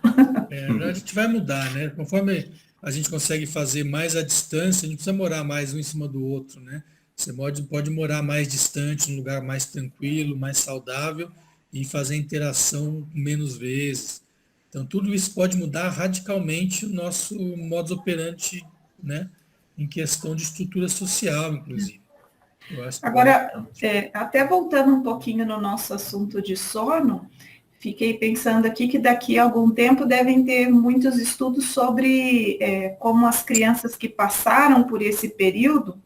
A gente vai mudar, né? Conforme a gente consegue fazer mais à distância, a gente precisa morar mais um em cima do outro, né? Você pode morar mais distante, num lugar mais tranquilo, mais saudável, e fazer interação menos vezes. Então, tudo isso pode mudar radicalmente o nosso modus operandi, né? Em questão de estrutura social, inclusive. Agora, até voltando um pouquinho no nosso assunto de sono, fiquei pensando aqui que daqui a algum tempo devem ter muitos estudos sobre como as crianças que passaram por esse período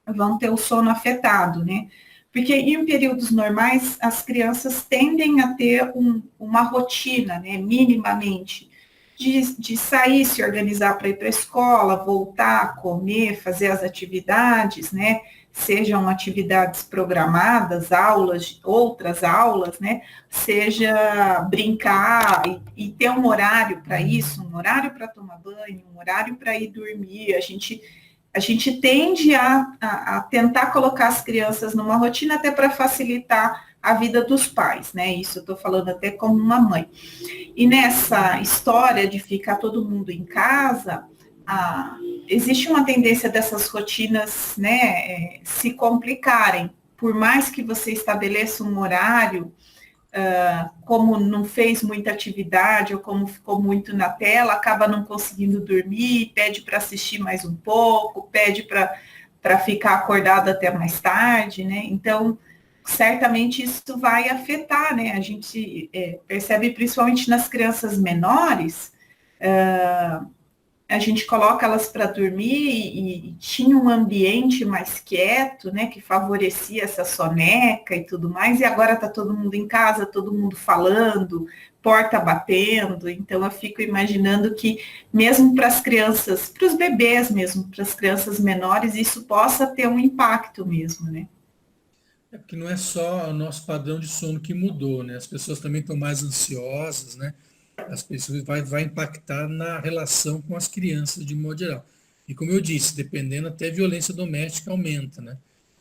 vão ter o sono afetado, né? Porque em períodos normais, as crianças tendem a ter uma rotina, né, minimamente, de sair, se organizar para ir para a escola, voltar, comer, fazer as atividades, né? Sejam atividades programadas, outras aulas, né? Seja brincar e ter um horário para isso, um horário para tomar banho, um horário para ir dormir. A gente tende a tentar colocar as crianças numa rotina até para facilitar a vida dos pais, né? Isso eu estou falando até como uma mãe. E nessa história de ficar todo mundo em casa, existe uma tendência dessas rotinas, né, se complicarem. Por mais que você estabeleça um horário, como não fez muita atividade ou como ficou muito na tela, acaba não conseguindo dormir, pede para assistir mais um pouco, pede para ficar acordado até mais tarde, né? Então, certamente isso vai afetar, né? A gente percebe principalmente nas crianças menores, a gente coloca elas para dormir e tinha um ambiente mais quieto, né, que favorecia essa soneca e tudo mais, e agora está todo mundo em casa, todo mundo falando, porta batendo, então eu fico imaginando que mesmo para as crianças, para os bebês mesmo, para as crianças menores, isso possa ter um impacto mesmo, né? É porque não é só o nosso padrão de sono que mudou, né? As pessoas também estão mais ansiosas, né? As pessoas vai impactar na relação com as crianças de modo geral. E como eu disse, dependendo até a violência doméstica aumenta, né?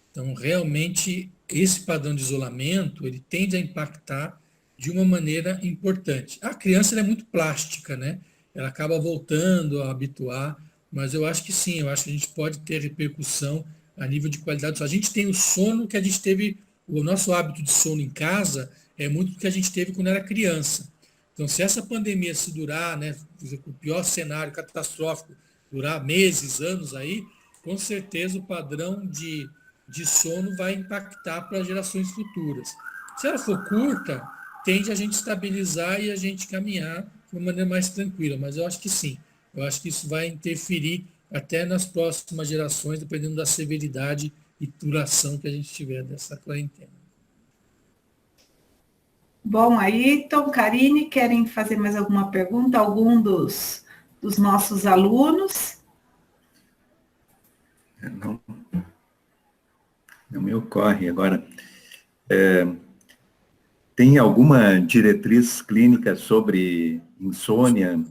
Então, realmente, esse padrão de isolamento, ele tende a impactar de uma maneira importante. A criança ela é muito plástica, né? Ela acaba voltando a habituar, mas eu acho que sim, eu acho que a gente pode ter repercussão a nível de qualidade do sono. A gente tem o sono que a gente teve, o nosso hábito de sono em casa é muito do que a gente teve quando era criança. Então, se essa pandemia se durar, né, o pior cenário catastrófico, durar meses, anos aí, com certeza o padrão de sono vai impactar para gerações futuras. Se ela for curta, tende a gente estabilizar e a gente caminhar de uma maneira mais tranquila, mas eu acho que sim. Eu acho que isso vai interferir até nas próximas gerações, dependendo da severidade e duração que a gente tiver dessa quarentena. Bom, aí, então, Karine, querem fazer mais alguma pergunta? Algum dos nossos alunos? Não me ocorre agora. Tem alguma diretriz clínica sobre insônia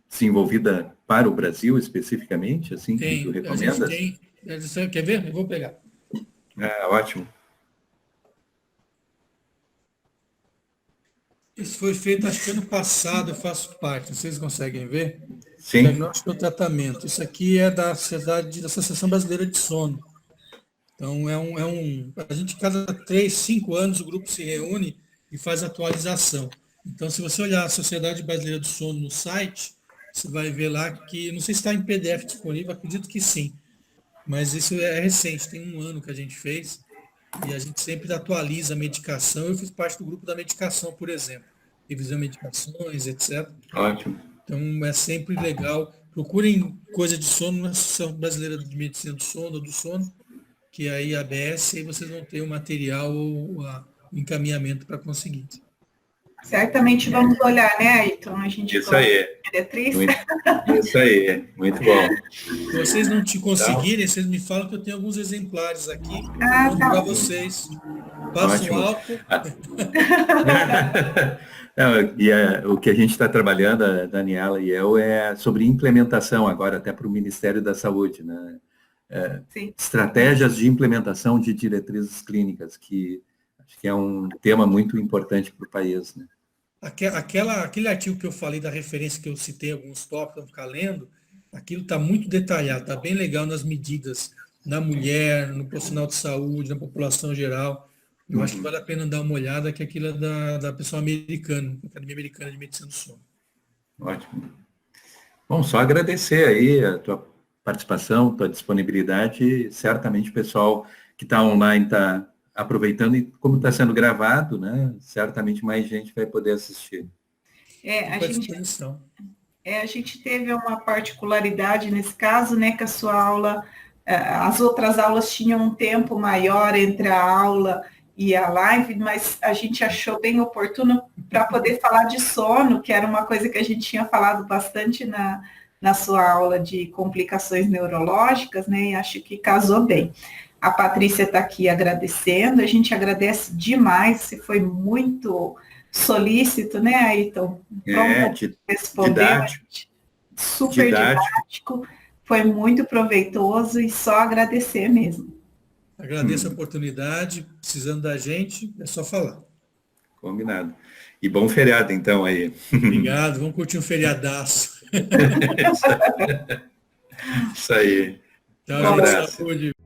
desenvolvida para o Brasil especificamente, assim, que tu recomendas? A gente tem. Quer ver? Eu vou pegar. Ótimo. Isso foi feito, acho que ano passado, eu faço parte, vocês conseguem ver? Sim. Diagnóstico e tratamento. Isso aqui é da Associação Brasileira de Sono. Então, a gente, cada 3, 5 anos, o grupo se reúne e faz atualização. Então, se você olhar a Sociedade Brasileira do Sono no site, você vai ver lá que, não sei se está em PDF disponível, acredito que sim, mas isso é recente, tem 1 ano que a gente fez, e a gente sempre atualiza a medicação. Eu fiz parte do grupo da medicação, por exemplo, revisão de medicações, etc. Ótimo. Então, é sempre legal. Procurem coisa de sono na Associação Brasileira de Medicina do Sono, ou do Sono, que é a IABS, e aí vocês vão ter o material ou o encaminhamento para conseguir. Certamente vamos olhar, né, Ayrton? A gente Isso aí. Diretriz. Isso aí, muito bom. Se vocês não te conseguirem, vocês me falam que eu tenho alguns exemplares aqui para vocês. Passo álcool. O que a gente está trabalhando, a Daniela e eu, é sobre implementação agora, até para o Ministério da Saúde, né? Estratégias de implementação de diretrizes clínicas, que acho que é um tema muito importante para o país, né? Aquele artigo que eu falei da referência que eu citei, alguns tópicos, vamos ficar lendo, aquilo está muito detalhado, está bem legal nas medidas na mulher, no profissional de saúde, na população geral. Eu acho que vale a pena dar uma olhada, que aquilo é da pessoa americana, Academia Americana de Medicina do Sono. Ótimo. Bom, só agradecer aí a tua participação, tua disponibilidade. Certamente o pessoal que está online está aproveitando, e como está sendo gravado, né? Certamente mais gente vai poder assistir. A gente teve uma particularidade nesse caso, né? Que a sua aula, as outras aulas tinham um tempo maior entre a aula e a live, mas a gente achou bem oportuno para poder falar de sono, que era uma coisa que a gente tinha falado bastante na sua aula de complicações neurológicas, né? E acho que casou bem. A Patrícia está aqui agradecendo, a gente agradece demais, você foi muito solícito, né, Ayrton? Didático. Super didático, foi muito proveitoso e só agradecer mesmo. Agradeço a oportunidade, precisando da gente, é só falar. Combinado. E bom feriado, então, aí. Obrigado, vamos curtir um feriadaço. Isso aí. Tchau, saúde.